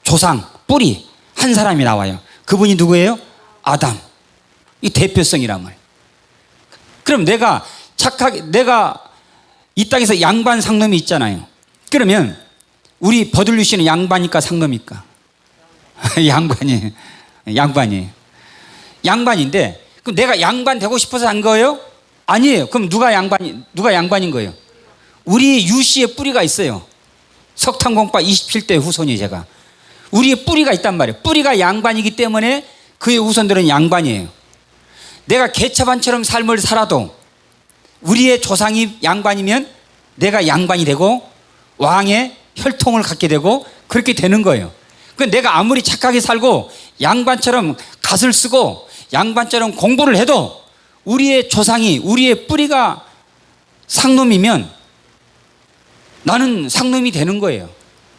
조상, 뿌리 한 사람이 나와요. 그분이 누구예요? 아담. 이 대표성이란 말. 그럼 내가 이 땅에서 양반, 상놈이 있잖아요. 그러면 우리 버들류 씨는 양반입니까, 상놈입니까? 양반이에요. 양반인데 그럼 내가 양반 되고 싶어서 한 거예요? 아니에요. 그럼 누가 양반인 거예요? 우리 유 씨의 뿌리가 있어요. 석탄공파 27대 후손이 제가. 우리의 뿌리가 있단 말이에요. 뿌리가 양반이기 때문에 그의 후손들은 양반이에요. 내가 개차반처럼 삶을 살아도 우리의 조상이 양반이면 내가 양반이 되고 왕의 혈통을 갖게 되고 그렇게 되는 거예요. 그러니까 내가 아무리 착하게 살고 양반처럼 갓을 쓰고 양반처럼 공부를 해도 우리의 조상이, 우리의 뿌리가 상놈이면 나는 상놈이 되는 거예요.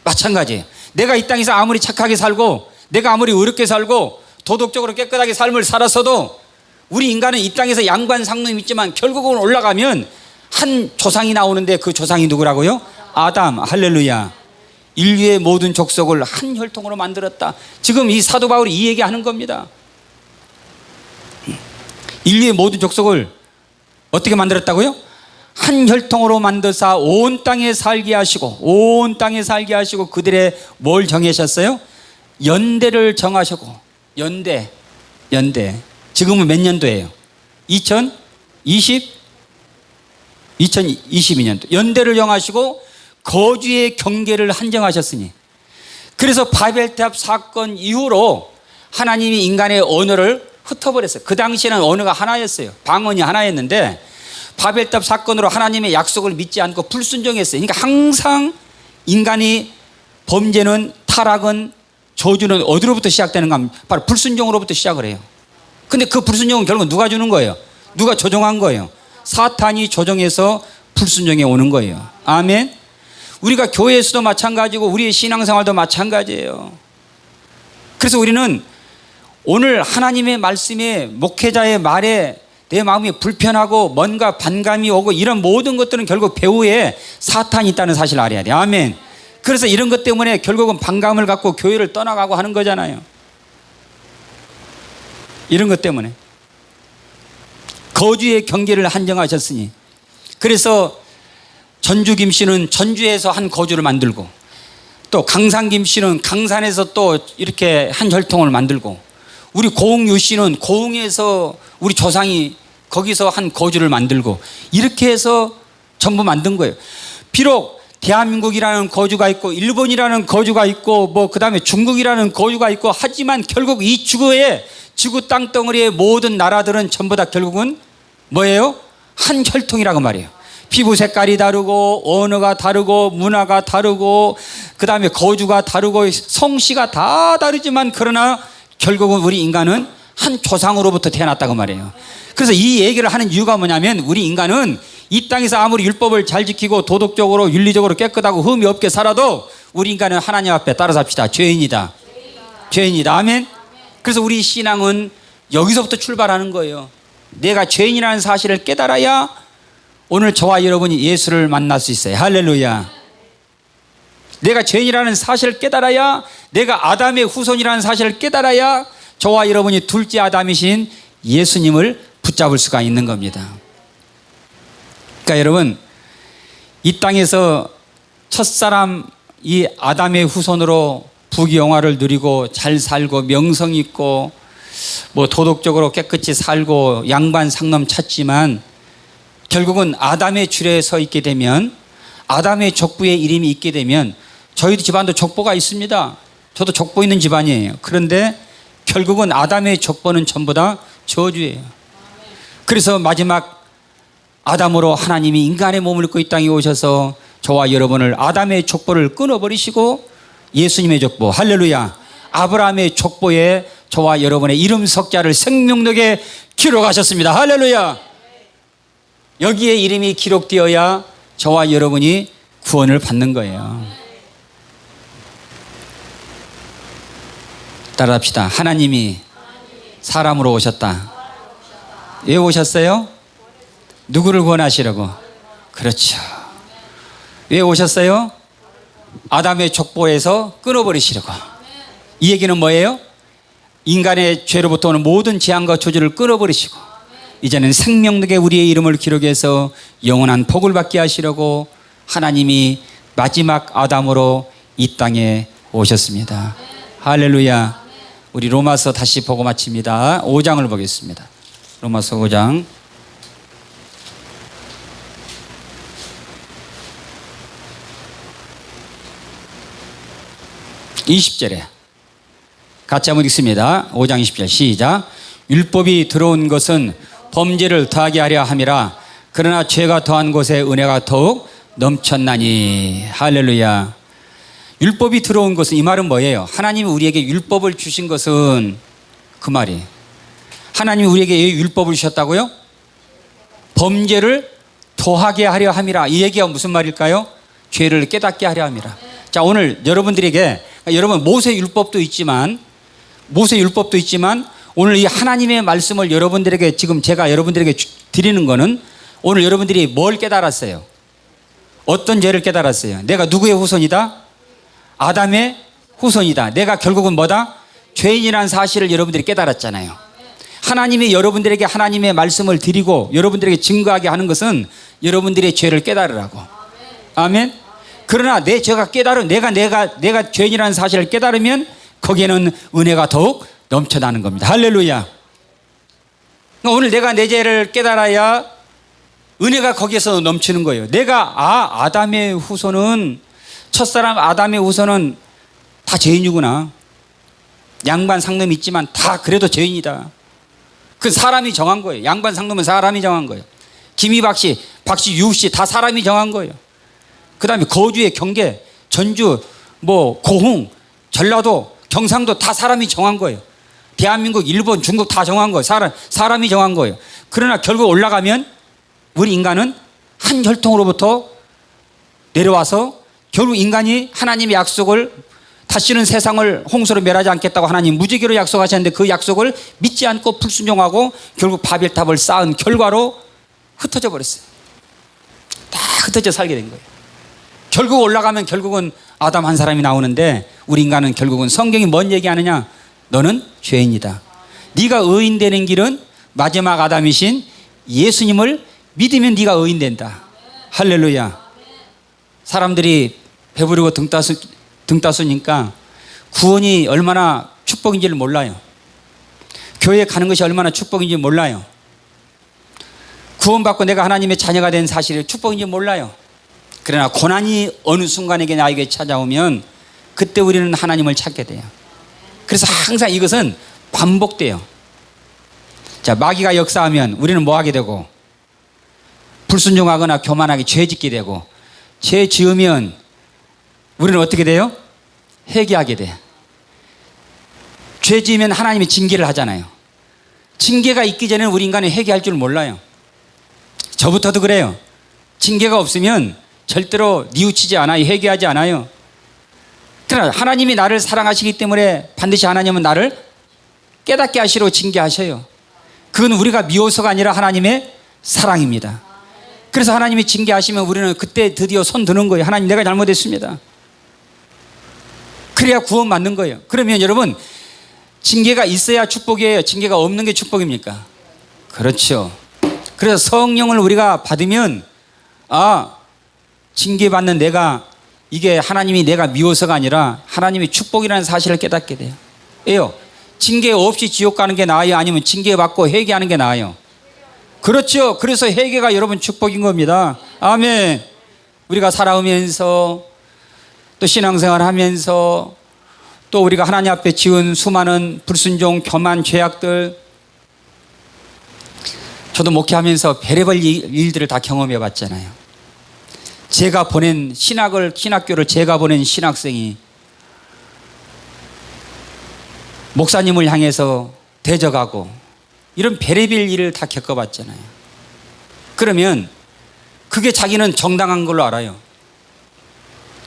마찬가지예요. 내가 이 땅에서 아무리 착하게 살고 내가 아무리 의롭게 살고 도덕적으로 깨끗하게 삶을 살았어도 우리 인간은 이 땅에서 양반, 상놈이 있지만 결국은 올라가면 한 조상이 나오는데 그 조상이 누구라고요? 아담. 할렐루야. 인류의 모든 족속을 한 혈통으로 만들었다. 지금 이 사도 바울이 이 얘기하는 겁니다. 인류의 모든 족속을 어떻게 만들었다고요? 한 혈통으로 만드사 온 땅에 살게 하시고 그들의 뭘 정하셨어요? 연대를 정하시고. 연대. 지금은 몇 년도예요? 2022년도. 연대를 정하시고 거주의 경계를 한정하셨으니. 그래서 바벨탑 사건 이후로 하나님이 인간의 언어를 흩어버렸어요. 그 당시에는 언어가 하나였어요. 방언이 하나였는데 바벨탑 사건으로 하나님의 약속을 믿지 않고 불순종했어요. 그러니까 항상 인간이 범죄는, 타락은, 저주는 어디로부터 시작되는가 하면 바로 불순종으로부터 시작을 해요. 근데 그 불순종은 결국 누가 주는 거예요? 누가 조종한 거예요? 사탄이 조종해서 불순종에 오는 거예요. 아멘. 우리가 교회에서도 마찬가지고 우리의 신앙생활도 마찬가지예요. 그래서 우리는 오늘 하나님의 말씀에, 목회자의 말에 내 마음이 불편하고 뭔가 반감이 오고 이런 모든 것들은 결국 배후에 사탄이 있다는 사실을 알아야 돼요. 아멘. 그래서 이런 것 때문에 결국은 반감을 갖고 교회를 떠나가고 하는 거잖아요. 이런 것 때문에 거주의 경계를 한정하셨으니, 그래서 전주 김씨는 전주에서 한 거주를 만들고, 또 강산 김씨는 강산에서 또 이렇게 한 혈통을 만들고, 우리 고흥유 씨는 고흥에서 우리 조상이 거기서 한 거주를 만들고, 이렇게 해서 전부 만든 거예요. 비록 대한민국이라는 거주가 있고 일본이라는 거주가 있고 뭐 그다음에 중국이라는 거주가 있고 하지만 결국 이 지구 땅덩어리의 모든 나라들은 전부 다 결국은 뭐예요? 한 혈통이라고 말이에요. 피부 색깔이 다르고 언어가 다르고 문화가 다르고 그다음에 거주가 다르고 성씨가 다 다르지만 그러나 결국은 우리 인간은 한 조상으로부터 태어났다고 말이에요. 그래서 이 얘기를 하는 이유가 뭐냐면, 우리 인간은 이 땅에서 아무리 율법을 잘 지키고 도덕적으로 윤리적으로 깨끗하고 흠이 없게 살아도 우리 인간은 하나님 앞에 따라 삽시다. 죄인이다. 죄인이다. 아멘. 그래서 우리 신앙은 여기서부터 출발하는 거예요. 내가 죄인이라는 사실을 깨달아야 오늘 저와 여러분이 예수를 만날 수 있어요. 할렐루야. 내가 죄인이라는 사실을 깨달아야, 내가 아담의 후손이라는 사실을 깨달아야 저와 여러분이 둘째 아담이신 예수님을 붙잡을 수가 있는 겁니다. 그러니까 여러분, 이 땅에서 첫사람 이 아담의 후손으로 부귀영화를 누리고 잘 살고 명성 있고 뭐 도덕적으로 깨끗이 살고 양반 상놈 찾지만, 결국은 아담의 줄에 서 있게 되면, 아담의 족보에 이름이 있게 되면, 저희 집안도 족보가 있습니다. 저도 족보 있는 집안이에요. 그런데 결국은 아담의 족보는 전부 다 저주예요. 그래서 마지막 아담으로 하나님이 인간의 몸을 입고 이 땅에 오셔서 저와 여러분을 아담의 족보를 끊어버리시고 예수님의 족보, 할렐루야, 아브라함의 족보에 저와 여러분의 이름 석자를 생명록에 기록하셨습니다. 할렐루야. 여기에 이름이 기록되어야 저와 여러분이 구원을 받는 거예요. 따라합시다. 하나님이 사람으로 오셨다. 왜 오셨어요? 누구를 구원하시려고? 그렇죠. 왜 오셨어요? 아담의 족보에서 끊어버리시려고. 이 얘기는 뭐예요? 인간의 죄로부터 오는 모든 재앙과 저주를 끊어버리시고 이제는 생명록에 우리의 이름을 기록해서 영원한 복을 받게 하시려고 하나님이 마지막 아담으로 이 땅에 오셨습니다. 할렐루야. 우리 로마서 다시 보고 마칩니다. 5장을 보겠습니다. 로마서 5장 20절에 같이 한번 읽습니다. 5장 20절 시작. 율법이 들어온 것은 범죄를 더하게 하려 함이라. 그러나 죄가 더한 곳에 은혜가 더욱 넘쳤나니. 할렐루야. 율법이 들어온 것은, 이 말은 뭐예요? 하나님이 우리에게 율법을 주신 것은, 그 말이, 하나님이 우리에게 율법을 주셨다고요? 범죄를 더하게 하려 함이라. 이 얘기가 무슨 말일까요? 죄를 깨닫게 하려 함이라. 자, 오늘 여러분들에게, 여러분 모세 율법도 있지만 오늘 이 하나님의 말씀을 여러분들에게, 지금 제가 여러분들에게 드리는 거는, 오늘 여러분들이 뭘 깨달았어요? 어떤 죄를 깨달았어요? 내가 누구의 후손이다? 아담의 후손이다. 내가 결국은 뭐다? 죄인이라는 사실을 여러분들이 깨달았잖아요. 하나님이 여러분들에게 하나님의 말씀을 드리고 여러분들에게 증거하게 하는 것은 여러분들의 죄를 깨달으라고. 아멘. 그러나 내 죄가 내가 죄인이라는 사실을 깨달으면 거기에는 은혜가 더욱 넘쳐나는 겁니다. 할렐루야. 그러니까 오늘 내가 내 죄를 깨달아야 은혜가 거기에서 넘치는 거예요. 내가 아담의 후손은, 첫사람 아담의 후손은 다 죄인이구나. 양반 상놈 있지만 다 그래도 죄인이다. 그 사람이 정한 거예요. 양반 상놈은 사람이 정한 거예요. 김이 박씨, 유씨 다 사람이 정한 거예요. 그 다음에 거주의 경계, 전주, 고흥, 전라도, 경상도 다 사람이 정한 거예요. 대한민국, 일본, 중국 다 정한 거예요. 사람이 정한 거예요. 그러나 결국 올라가면 우리 인간은 한 혈통으로부터 내려와서 결국 인간이 하나님의 약속을 다시는 세상을 홍수로 멸하지 않겠다고 하나님 무지개로 약속하셨는데 그 약속을 믿지 않고 불순종하고 결국 바벨탑을 쌓은 결과로 흩어져 버렸어요. 다 흩어져 살게 된 거예요. 결국 올라가면 결국은 아담 한 사람이 나오는데 우리 인간은 결국은 성경이 뭔 얘기하느냐? 너는 죄인이다. 네가 의인 되는 길은 마지막 아담이신 예수님을 믿으면 네가 의인 된다. 할렐루야. 사람들이 배부르고 등 따수니까 구원이 얼마나 축복인지를 몰라요. 교회에 가는 것이 얼마나 축복인지 몰라요. 구원받고 내가 하나님의 자녀가 된 사실을 축복인지 몰라요. 그러나 고난이 어느 순간에게 나에게 찾아오면 그때 우리는 하나님을 찾게 돼요. 그래서 항상 이것은 반복돼요. 자, 마귀가 역사하면 우리는 뭐 하게 되고, 불순종하거나 교만하게 죄 짓게 되고, 죄 지으면 우리는 어떻게 돼요? 회개하게 돼. 죄 지으면 하나님이 징계를 하잖아요. 징계가 있기 전에는 우리 인간은 회개할 줄 몰라요. 저부터도 그래요. 징계가 없으면 절대로 뉘우치지 않아요. 회개하지 않아요. 그러나 하나님이 나를 사랑하시기 때문에 반드시 하나님은 나를 깨닫게 하시러 징계하셔요. 그건 우리가 미워서가 아니라 하나님의 사랑입니다. 그래서 하나님이 징계하시면 우리는 그때 드디어 손 드는 거예요. 하나님, 내가 잘못했습니다. 그래야 구원 받는 거예요. 그러면 여러분, 징계가 있어야 축복이에요? 징계가 없는 게 축복입니까? 그렇죠. 그래서 성령을 우리가 받으면, 아, 징계받는 내가, 이게 하나님이 내가 미워서가 아니라 하나님의 축복이라는 사실을 깨닫게 돼요. 왜요? 징계 없이 지옥 가는 게 나아요? 아니면 징계받고 회개하는 게 나아요? 그렇죠. 그래서 회개가 여러분 축복인 겁니다. 아멘. 우리가 살아오면서 또 신앙생활 하면서 또 우리가 하나님 앞에 지은 수많은 불순종, 교만, 죄악들, 저도 목회하면서 별의별 일들을 다 경험해 봤잖아요. 제가 보낸 신학교를 제가 보낸 신학생이 목사님을 향해서 대적하고 이런 별의별 일을 다 겪어봤잖아요. 그러면 그게 자기는 정당한 걸로 알아요.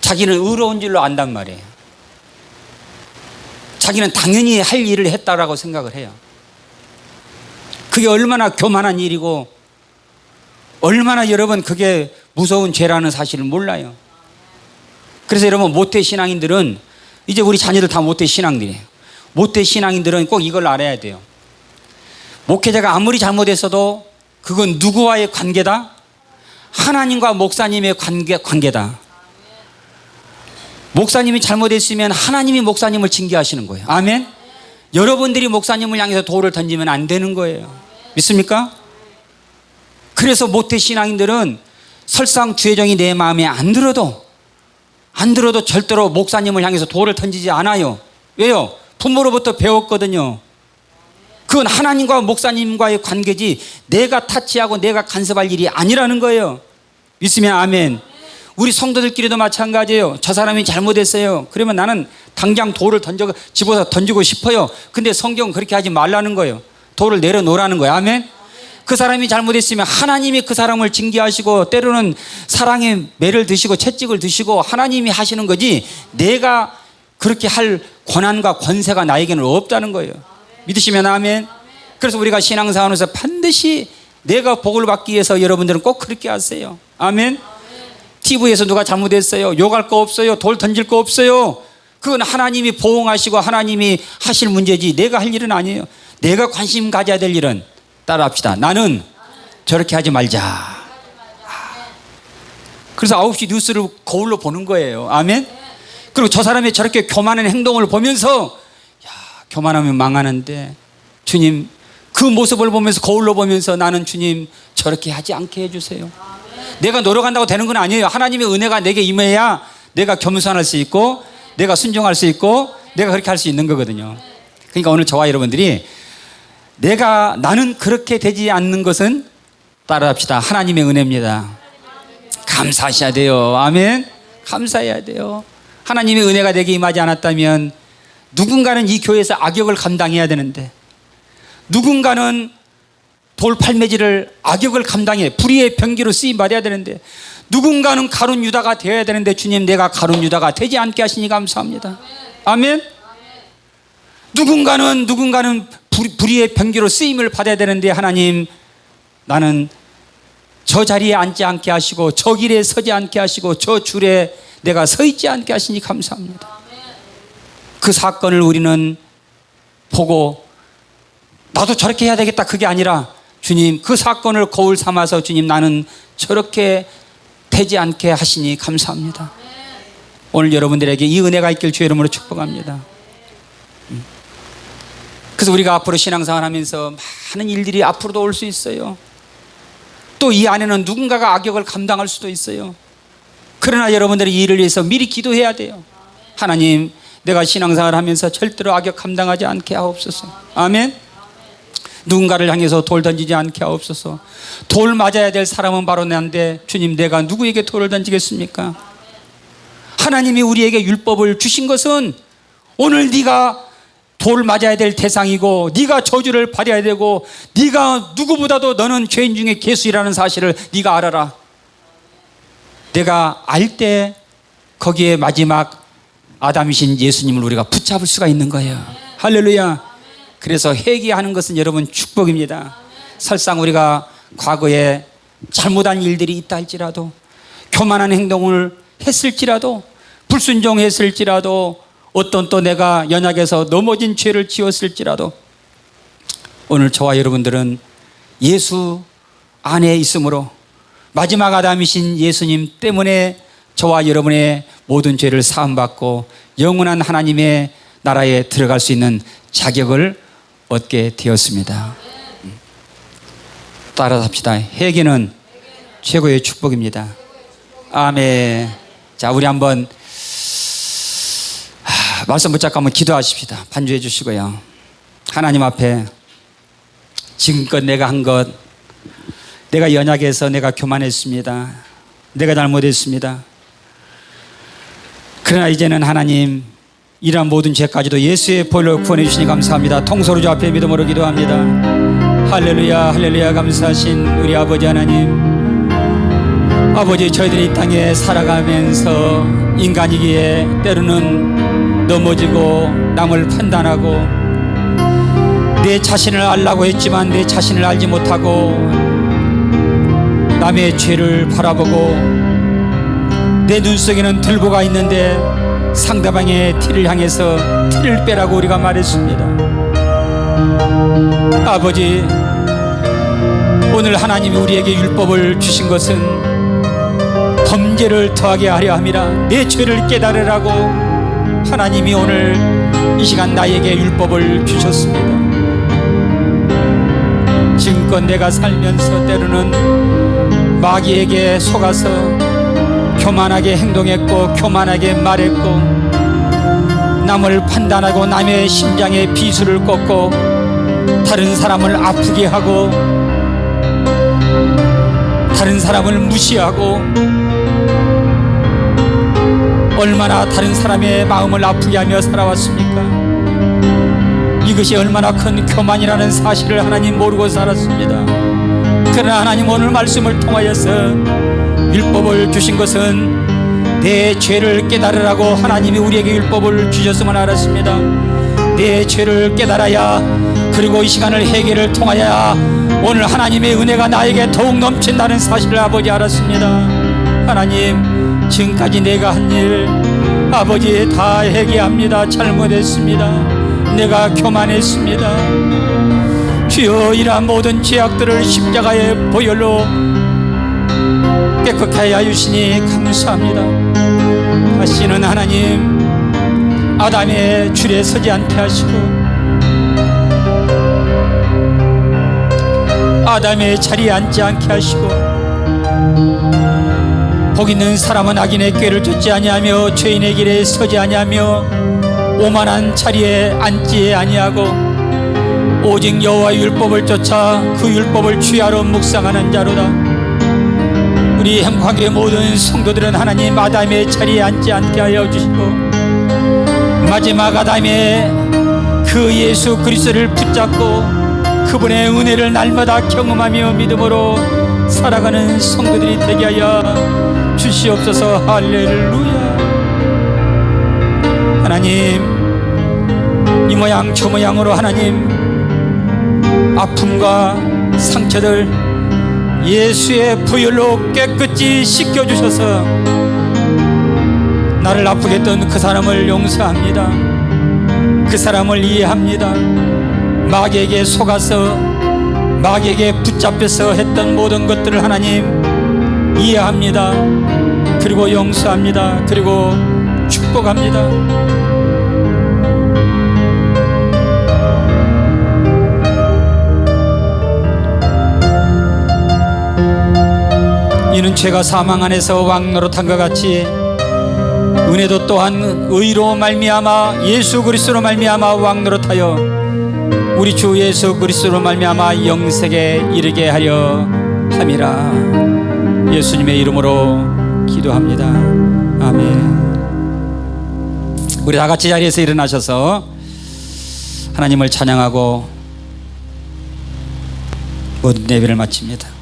자기는 의로운 줄로 안단 말이에요. 자기는 당연히 할 일을 했다라고 생각을 해요. 그게 얼마나 교만한 일이고 얼마나 여러분 그게 무서운 죄라는 사실을 몰라요. 그래서 여러분 모태 신앙인들은 이제 우리 자녀들 다 모태 신앙들이에요. 모태 신앙인들은 꼭 이걸 알아야 돼요. 목회자가 아무리 잘못했어도 그건 누구와의 관계다? 하나님과 목사님의 관계다. 목사님이 잘못했으면 하나님이 목사님을 징계하시는 거예요. 아멘? 여러분들이 목사님을 향해서 돌을 던지면 안 되는 거예요. 믿습니까? 그래서 모태 신앙인들은 설상 주의 정이 내 마음에 안 들어도 절대로 목사님을 향해서 돌을 던지지 않아요. 왜요? 부모로부터 배웠거든요. 그건 하나님과 목사님과의 관계지 내가 타치하고 내가 간섭할 일이 아니라는 거예요. 믿으면 아멘. 우리 성도들끼리도 마찬가지예요. 저 사람이 잘못했어요. 그러면 나는 당장 돌을 집어서 던지고 싶어요. 근데 성경은 그렇게 하지 말라는 거예요. 돌을 내려놓으라는 거예요. 아멘. 그 사람이 잘못했으면 하나님이 그 사람을 징계하시고 때로는 사랑의 매를 드시고 채찍을 드시고 하나님이 하시는 거지 내가 그렇게 할 권한과 권세가 나에게는 없다는 거예요. 믿으시면 아멘. 그래서 우리가 신앙생활에서 반드시 내가 복을 받기 위해서 여러분들은 꼭 그렇게 하세요. 아멘. TV에서 누가 잘못했어요? 욕할 거 없어요. 돌 던질 거 없어요. 그건 하나님이 보응하시고 하나님이 하실 문제지 내가 할 일은 아니에요. 내가 관심 가져야 될 일은 따라합시다. 나는 저렇게 하지 말자. 그래서 9시 뉴스를 거울로 보는 거예요. 아멘. 그리고 저 사람이 저렇게 교만한 행동을 보면서 야, 교만하면 망하는데 주님 그 모습을 보면서 거울로 보면서 나는 주님 저렇게 하지 않게 해주세요. 내가 노력한다고 되는 건 아니에요. 하나님의 은혜가 내게 임해야 내가 겸손할 수 있고 내가 순종할 수 있고 내가 그렇게 할 수 있는 거거든요. 그러니까 오늘 저와 여러분들이 나는 그렇게 되지 않는 것은 따라합시다. 하나님의 은혜입니다. 감사하셔야 돼요. 아멘. 감사해야 돼요. 하나님의 은혜가 내게 임하지 않았다면 누군가는 이 교회에서 악역을 감당해야 되는데 누군가는 돌팔매질을 악역을 감당해 불의의 병기로 쓰임 받아야 되는데 누군가는 가룟 유다가 되어야 되는데 주님 내가 가룟 유다가 되지 않게 하시니 감사합니다. 아멘. 누군가는 불의의 병기로 쓰임을 받아야 되는데 하나님, 나는 저 자리에 앉지 않게 하시고 저 길에 서지 않게 하시고 저 줄에 내가 서 있지 않게 하시니 감사합니다. 그 사건을 우리는 보고 나도 저렇게 해야 되겠다, 그게 아니라 주님, 그 사건을 거울 삼아서 주님, 나는 저렇게 되지 않게 하시니 감사합니다. 오늘 여러분들에게 이 은혜가 있길 주의 이름으로 축복합니다. 그래서 우리가 앞으로 신앙생활 하면서 많은 일들이 앞으로도 올 수 있어요. 또 이 안에는 누군가가 악역을 감당할 수도 있어요. 그러나 여러분들이 이 일을 위해서 미리 기도해야 돼요. 하나님, 내가 신앙생활 하면서 절대로 악역 감당하지 않게 하옵소서. 아멘. 누군가를 향해서 돌 던지지 않게 하옵소서. 돌 맞아야 될 사람은 바로 나인데 주님, 내가 누구에게 돌을 던지겠습니까? 하나님이 우리에게 율법을 주신 것은 오늘 네가 돌 맞아야 될 대상이고 네가 저주를 받아야 되고 네가 누구보다도 너는 죄인 중에 괴수이라는 사실을 네가 알아라. 내가 알 때 거기에 마지막 아담이신 예수님을 우리가 붙잡을 수가 있는 거예요. 할렐루야. 그래서 회개하는 것은 여러분 축복입니다. 설상 우리가 과거에 잘못한 일들이 있다 할지라도, 교만한 행동을 했을지라도, 불순종했을지라도, 어떤 또 내가 연약해서 넘어진 죄를 지었을지라도, 오늘 저와 여러분들은 예수 안에 있으므로 마지막 아담이신 예수님 때문에 저와 여러분의 모든 죄를 사함받고 영원한 하나님의 나라에 들어갈 수 있는 자격을 얻게 되었습니다. 따라서 합시다. 회개는 최고의 축복입니다. 아멘. 자, 우리 한번 말씀 붙잡고 한번 기도하십시다. 반주해 주시고요. 하나님 앞에 지금껏 내가 한 것, 내가 연약해서 내가 교만했습니다. 내가 잘못했습니다. 그러나 이제는 하나님, 이러한 모든 죄까지도 예수의 보혈로 구원해 주시니 감사합니다. 통소로 주 앞에 믿음으로 기도합니다. 할렐루야, 할렐루야. 감사하신 우리 아버지 하나님, 아버지, 저희들이 이 땅에 살아가면서 인간이기에 때로는 넘어지고 남을 판단하고 내 자신을 알라고 했지만 내 자신을 알지 못하고 남의 죄를 바라보고 내 눈 속에는 들보가 있는데 상대방의 티를 향해서 티를 빼라고 우리가 말했습니다. 아버지, 오늘 하나님이 우리에게 율법을 주신 것은 범죄를 더하게 하려 함이라, 내 죄를 깨달으라고 하나님이 오늘 이 시간 나에게 율법을 주셨습니다. 지금껏 내가 살면서 때로는 마귀에게 속아서 교만하게 행동했고 교만하게 말했고 남을 판단하고 남의 심장에 비수를 꽂고 다른 사람을 아프게 하고 다른 사람을 무시하고 얼마나 다른 사람의 마음을 아프게 하며 살아왔습니까? 이것이 얼마나 큰 교만이라는 사실을 하나님 모르고 살았습니다. 그러나 하나님, 오늘 말씀을 통하여서 율법을 주신 것은 내 죄를 깨달으라고 하나님이 우리에게 율법을 주셨음을 알았습니다. 내 죄를 깨달아야, 그리고 이 시간을 회개를 통하여야 오늘 하나님의 은혜가 나에게 더욱 넘친다는 사실을 아버지 알았습니다. 하나님, 지금까지 내가 한 일 아버지 다 회개합니다. 잘못했습니다. 내가 교만했습니다. 주여, 이러한 모든 죄악들을 십자가의 보혈로 깨끗하게 하여 주시니 감사합니다. 다시는 하나님, 아담의 줄에 서지 않게 하시고 아담의 자리에 앉지 않게 하시고 복 있는 사람은 악인의 꾀를 쫓지 아니하며 죄인의 길에 서지 아니하며 오만한 자리에 앉지 아니하고 오직 여호와의 율법을 쫓아 그 율법을 주야로 묵상하는 자로다. 우리 행복하게 모든 성도들은 하나님 아담의 자리에 앉지 않게 하여 주시고 마지막 아담의 그 예수 그리스도를 붙잡고 그분의 은혜를 날마다 경험하며 믿음으로 살아가는 성도들이 되게 하여 주시옵소서. 할렐루야. 하나님, 이 모양 저 모양으로 하나님 아픔과 상처들 예수의 보혈로 깨끗이 씻겨주셔서 나를 아프게 했던 그 사람을 용서합니다. 그 사람을 이해합니다. 마귀에게 속아서 마귀에게 붙잡혀서 했던 모든 것들을 하나님 이해합니다. 그리고 용서합니다. 그리고 축복합니다. 이는 죄가 사망 안에서 왕노릇한 것 같이 은혜도 또한 의로 말미암아 예수 그리스도로 말미암아 왕노릇하여 우리 주 예수 그리스도로 말미암아 영생에 이르게 하려 함이라. 예수님의 이름으로 기도합니다. 아멘. 우리 다 같이 자리에서 일어나셔서 하나님을 찬양하고 모든 예배를 마칩니다.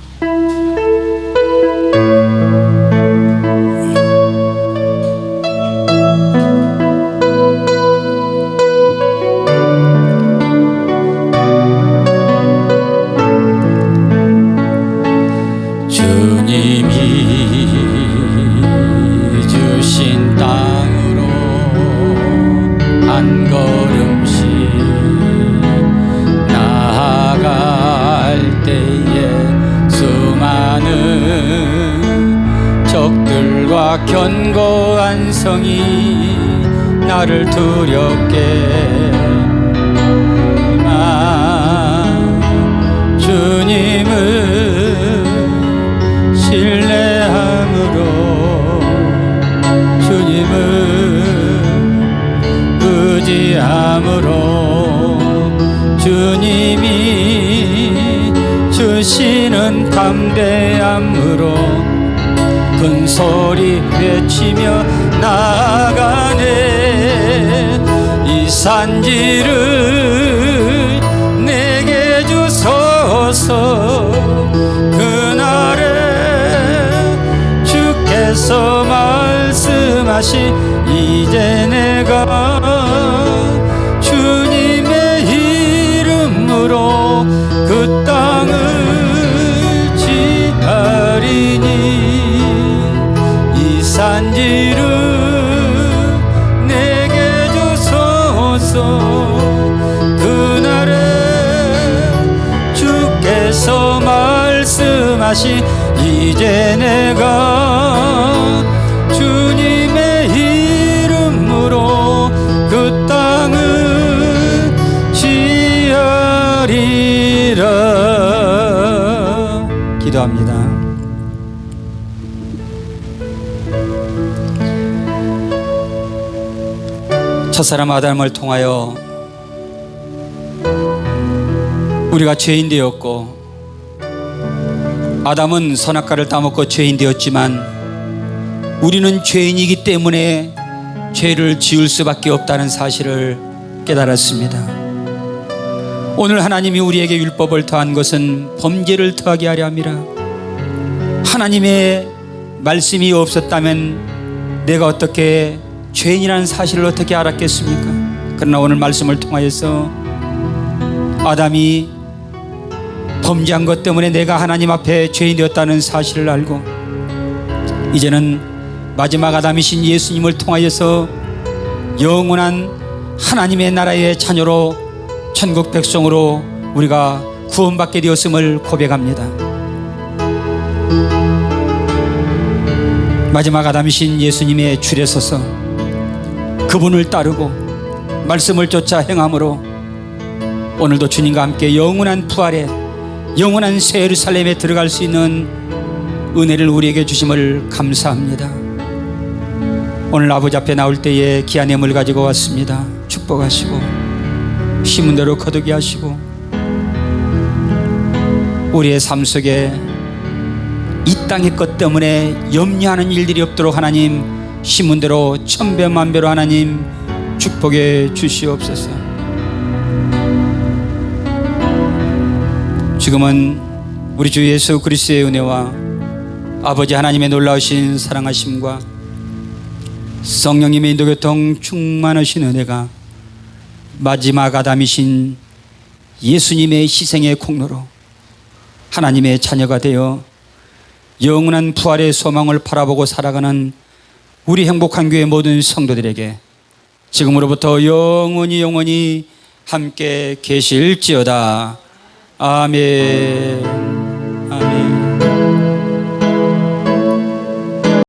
견고한 성이 나를 두렵게 주님을 신뢰함으로 주님을 의지함으로 주님이 주시는 담대함으로 큰 소리 외치며 나아가네. 이 산지를 내게 주소서. 그날에 주께서 말씀하시 이제 내가 주님의 이름으로 그 땅을 지하리니 산지를 내게 주소서. 그날에 주께서 말씀하시 이제 내가 주님의 이름으로 그 땅을 지하리라. 기도합니다. 첫사람 아담을 통하여 우리가 죄인 되었고 아담은 선악과를 따먹고 죄인 되었지만 우리는 죄인이기 때문에 죄를 지을 수밖에 없다는 사실을 깨달았습니다. 오늘 하나님이 우리에게 율법을 더한 것은 범죄를 더하게 하려 함이라. 하나님의 말씀이 없었다면 내가 어떻게 죄인이라는 사실을 어떻게 알았겠습니까? 그러나 오늘 말씀을 통하여서 아담이 범죄한 것 때문에 내가 하나님 앞에 죄인 되었다는 사실을 알고 이제는 마지막 아담이신 예수님을 통하여서 영원한 하나님의 나라의 자녀로 천국 백성으로 우리가 구원받게 되었음을 고백합니다. 마지막 아담이신 예수님의 줄에 서서 그분을 따르고 말씀을 쫓아 행함으로 오늘도 주님과 함께 영원한 부활에 영원한 새 예루살렘에 들어갈 수 있는 은혜를 우리에게 주심을 감사합니다. 오늘 아버지 앞에 나올 때에 귀한 예물 가지고 왔습니다. 축복하시고 심은 대로 거두게 하시고 우리의 삶 속에 이 땅의 것 때문에 염려하는 일들이 없도록 하나님 심은 대로 천배 만배로 하나님 축복해 주시옵소서. 지금은 우리 주 예수 그리스도의 은혜와 아버지 하나님의 놀라우신 사랑하심과 성령님의 인도교통 충만하신 은혜가 마지막 아담이신 예수님의 희생의 공로로 하나님의 자녀가 되어 영원한 부활의 소망을 바라보고 살아가는 우리 행복한 교회 모든 성도들에게 지금으로부터 영원히 함께 계실지어다. 아멘. 아멘.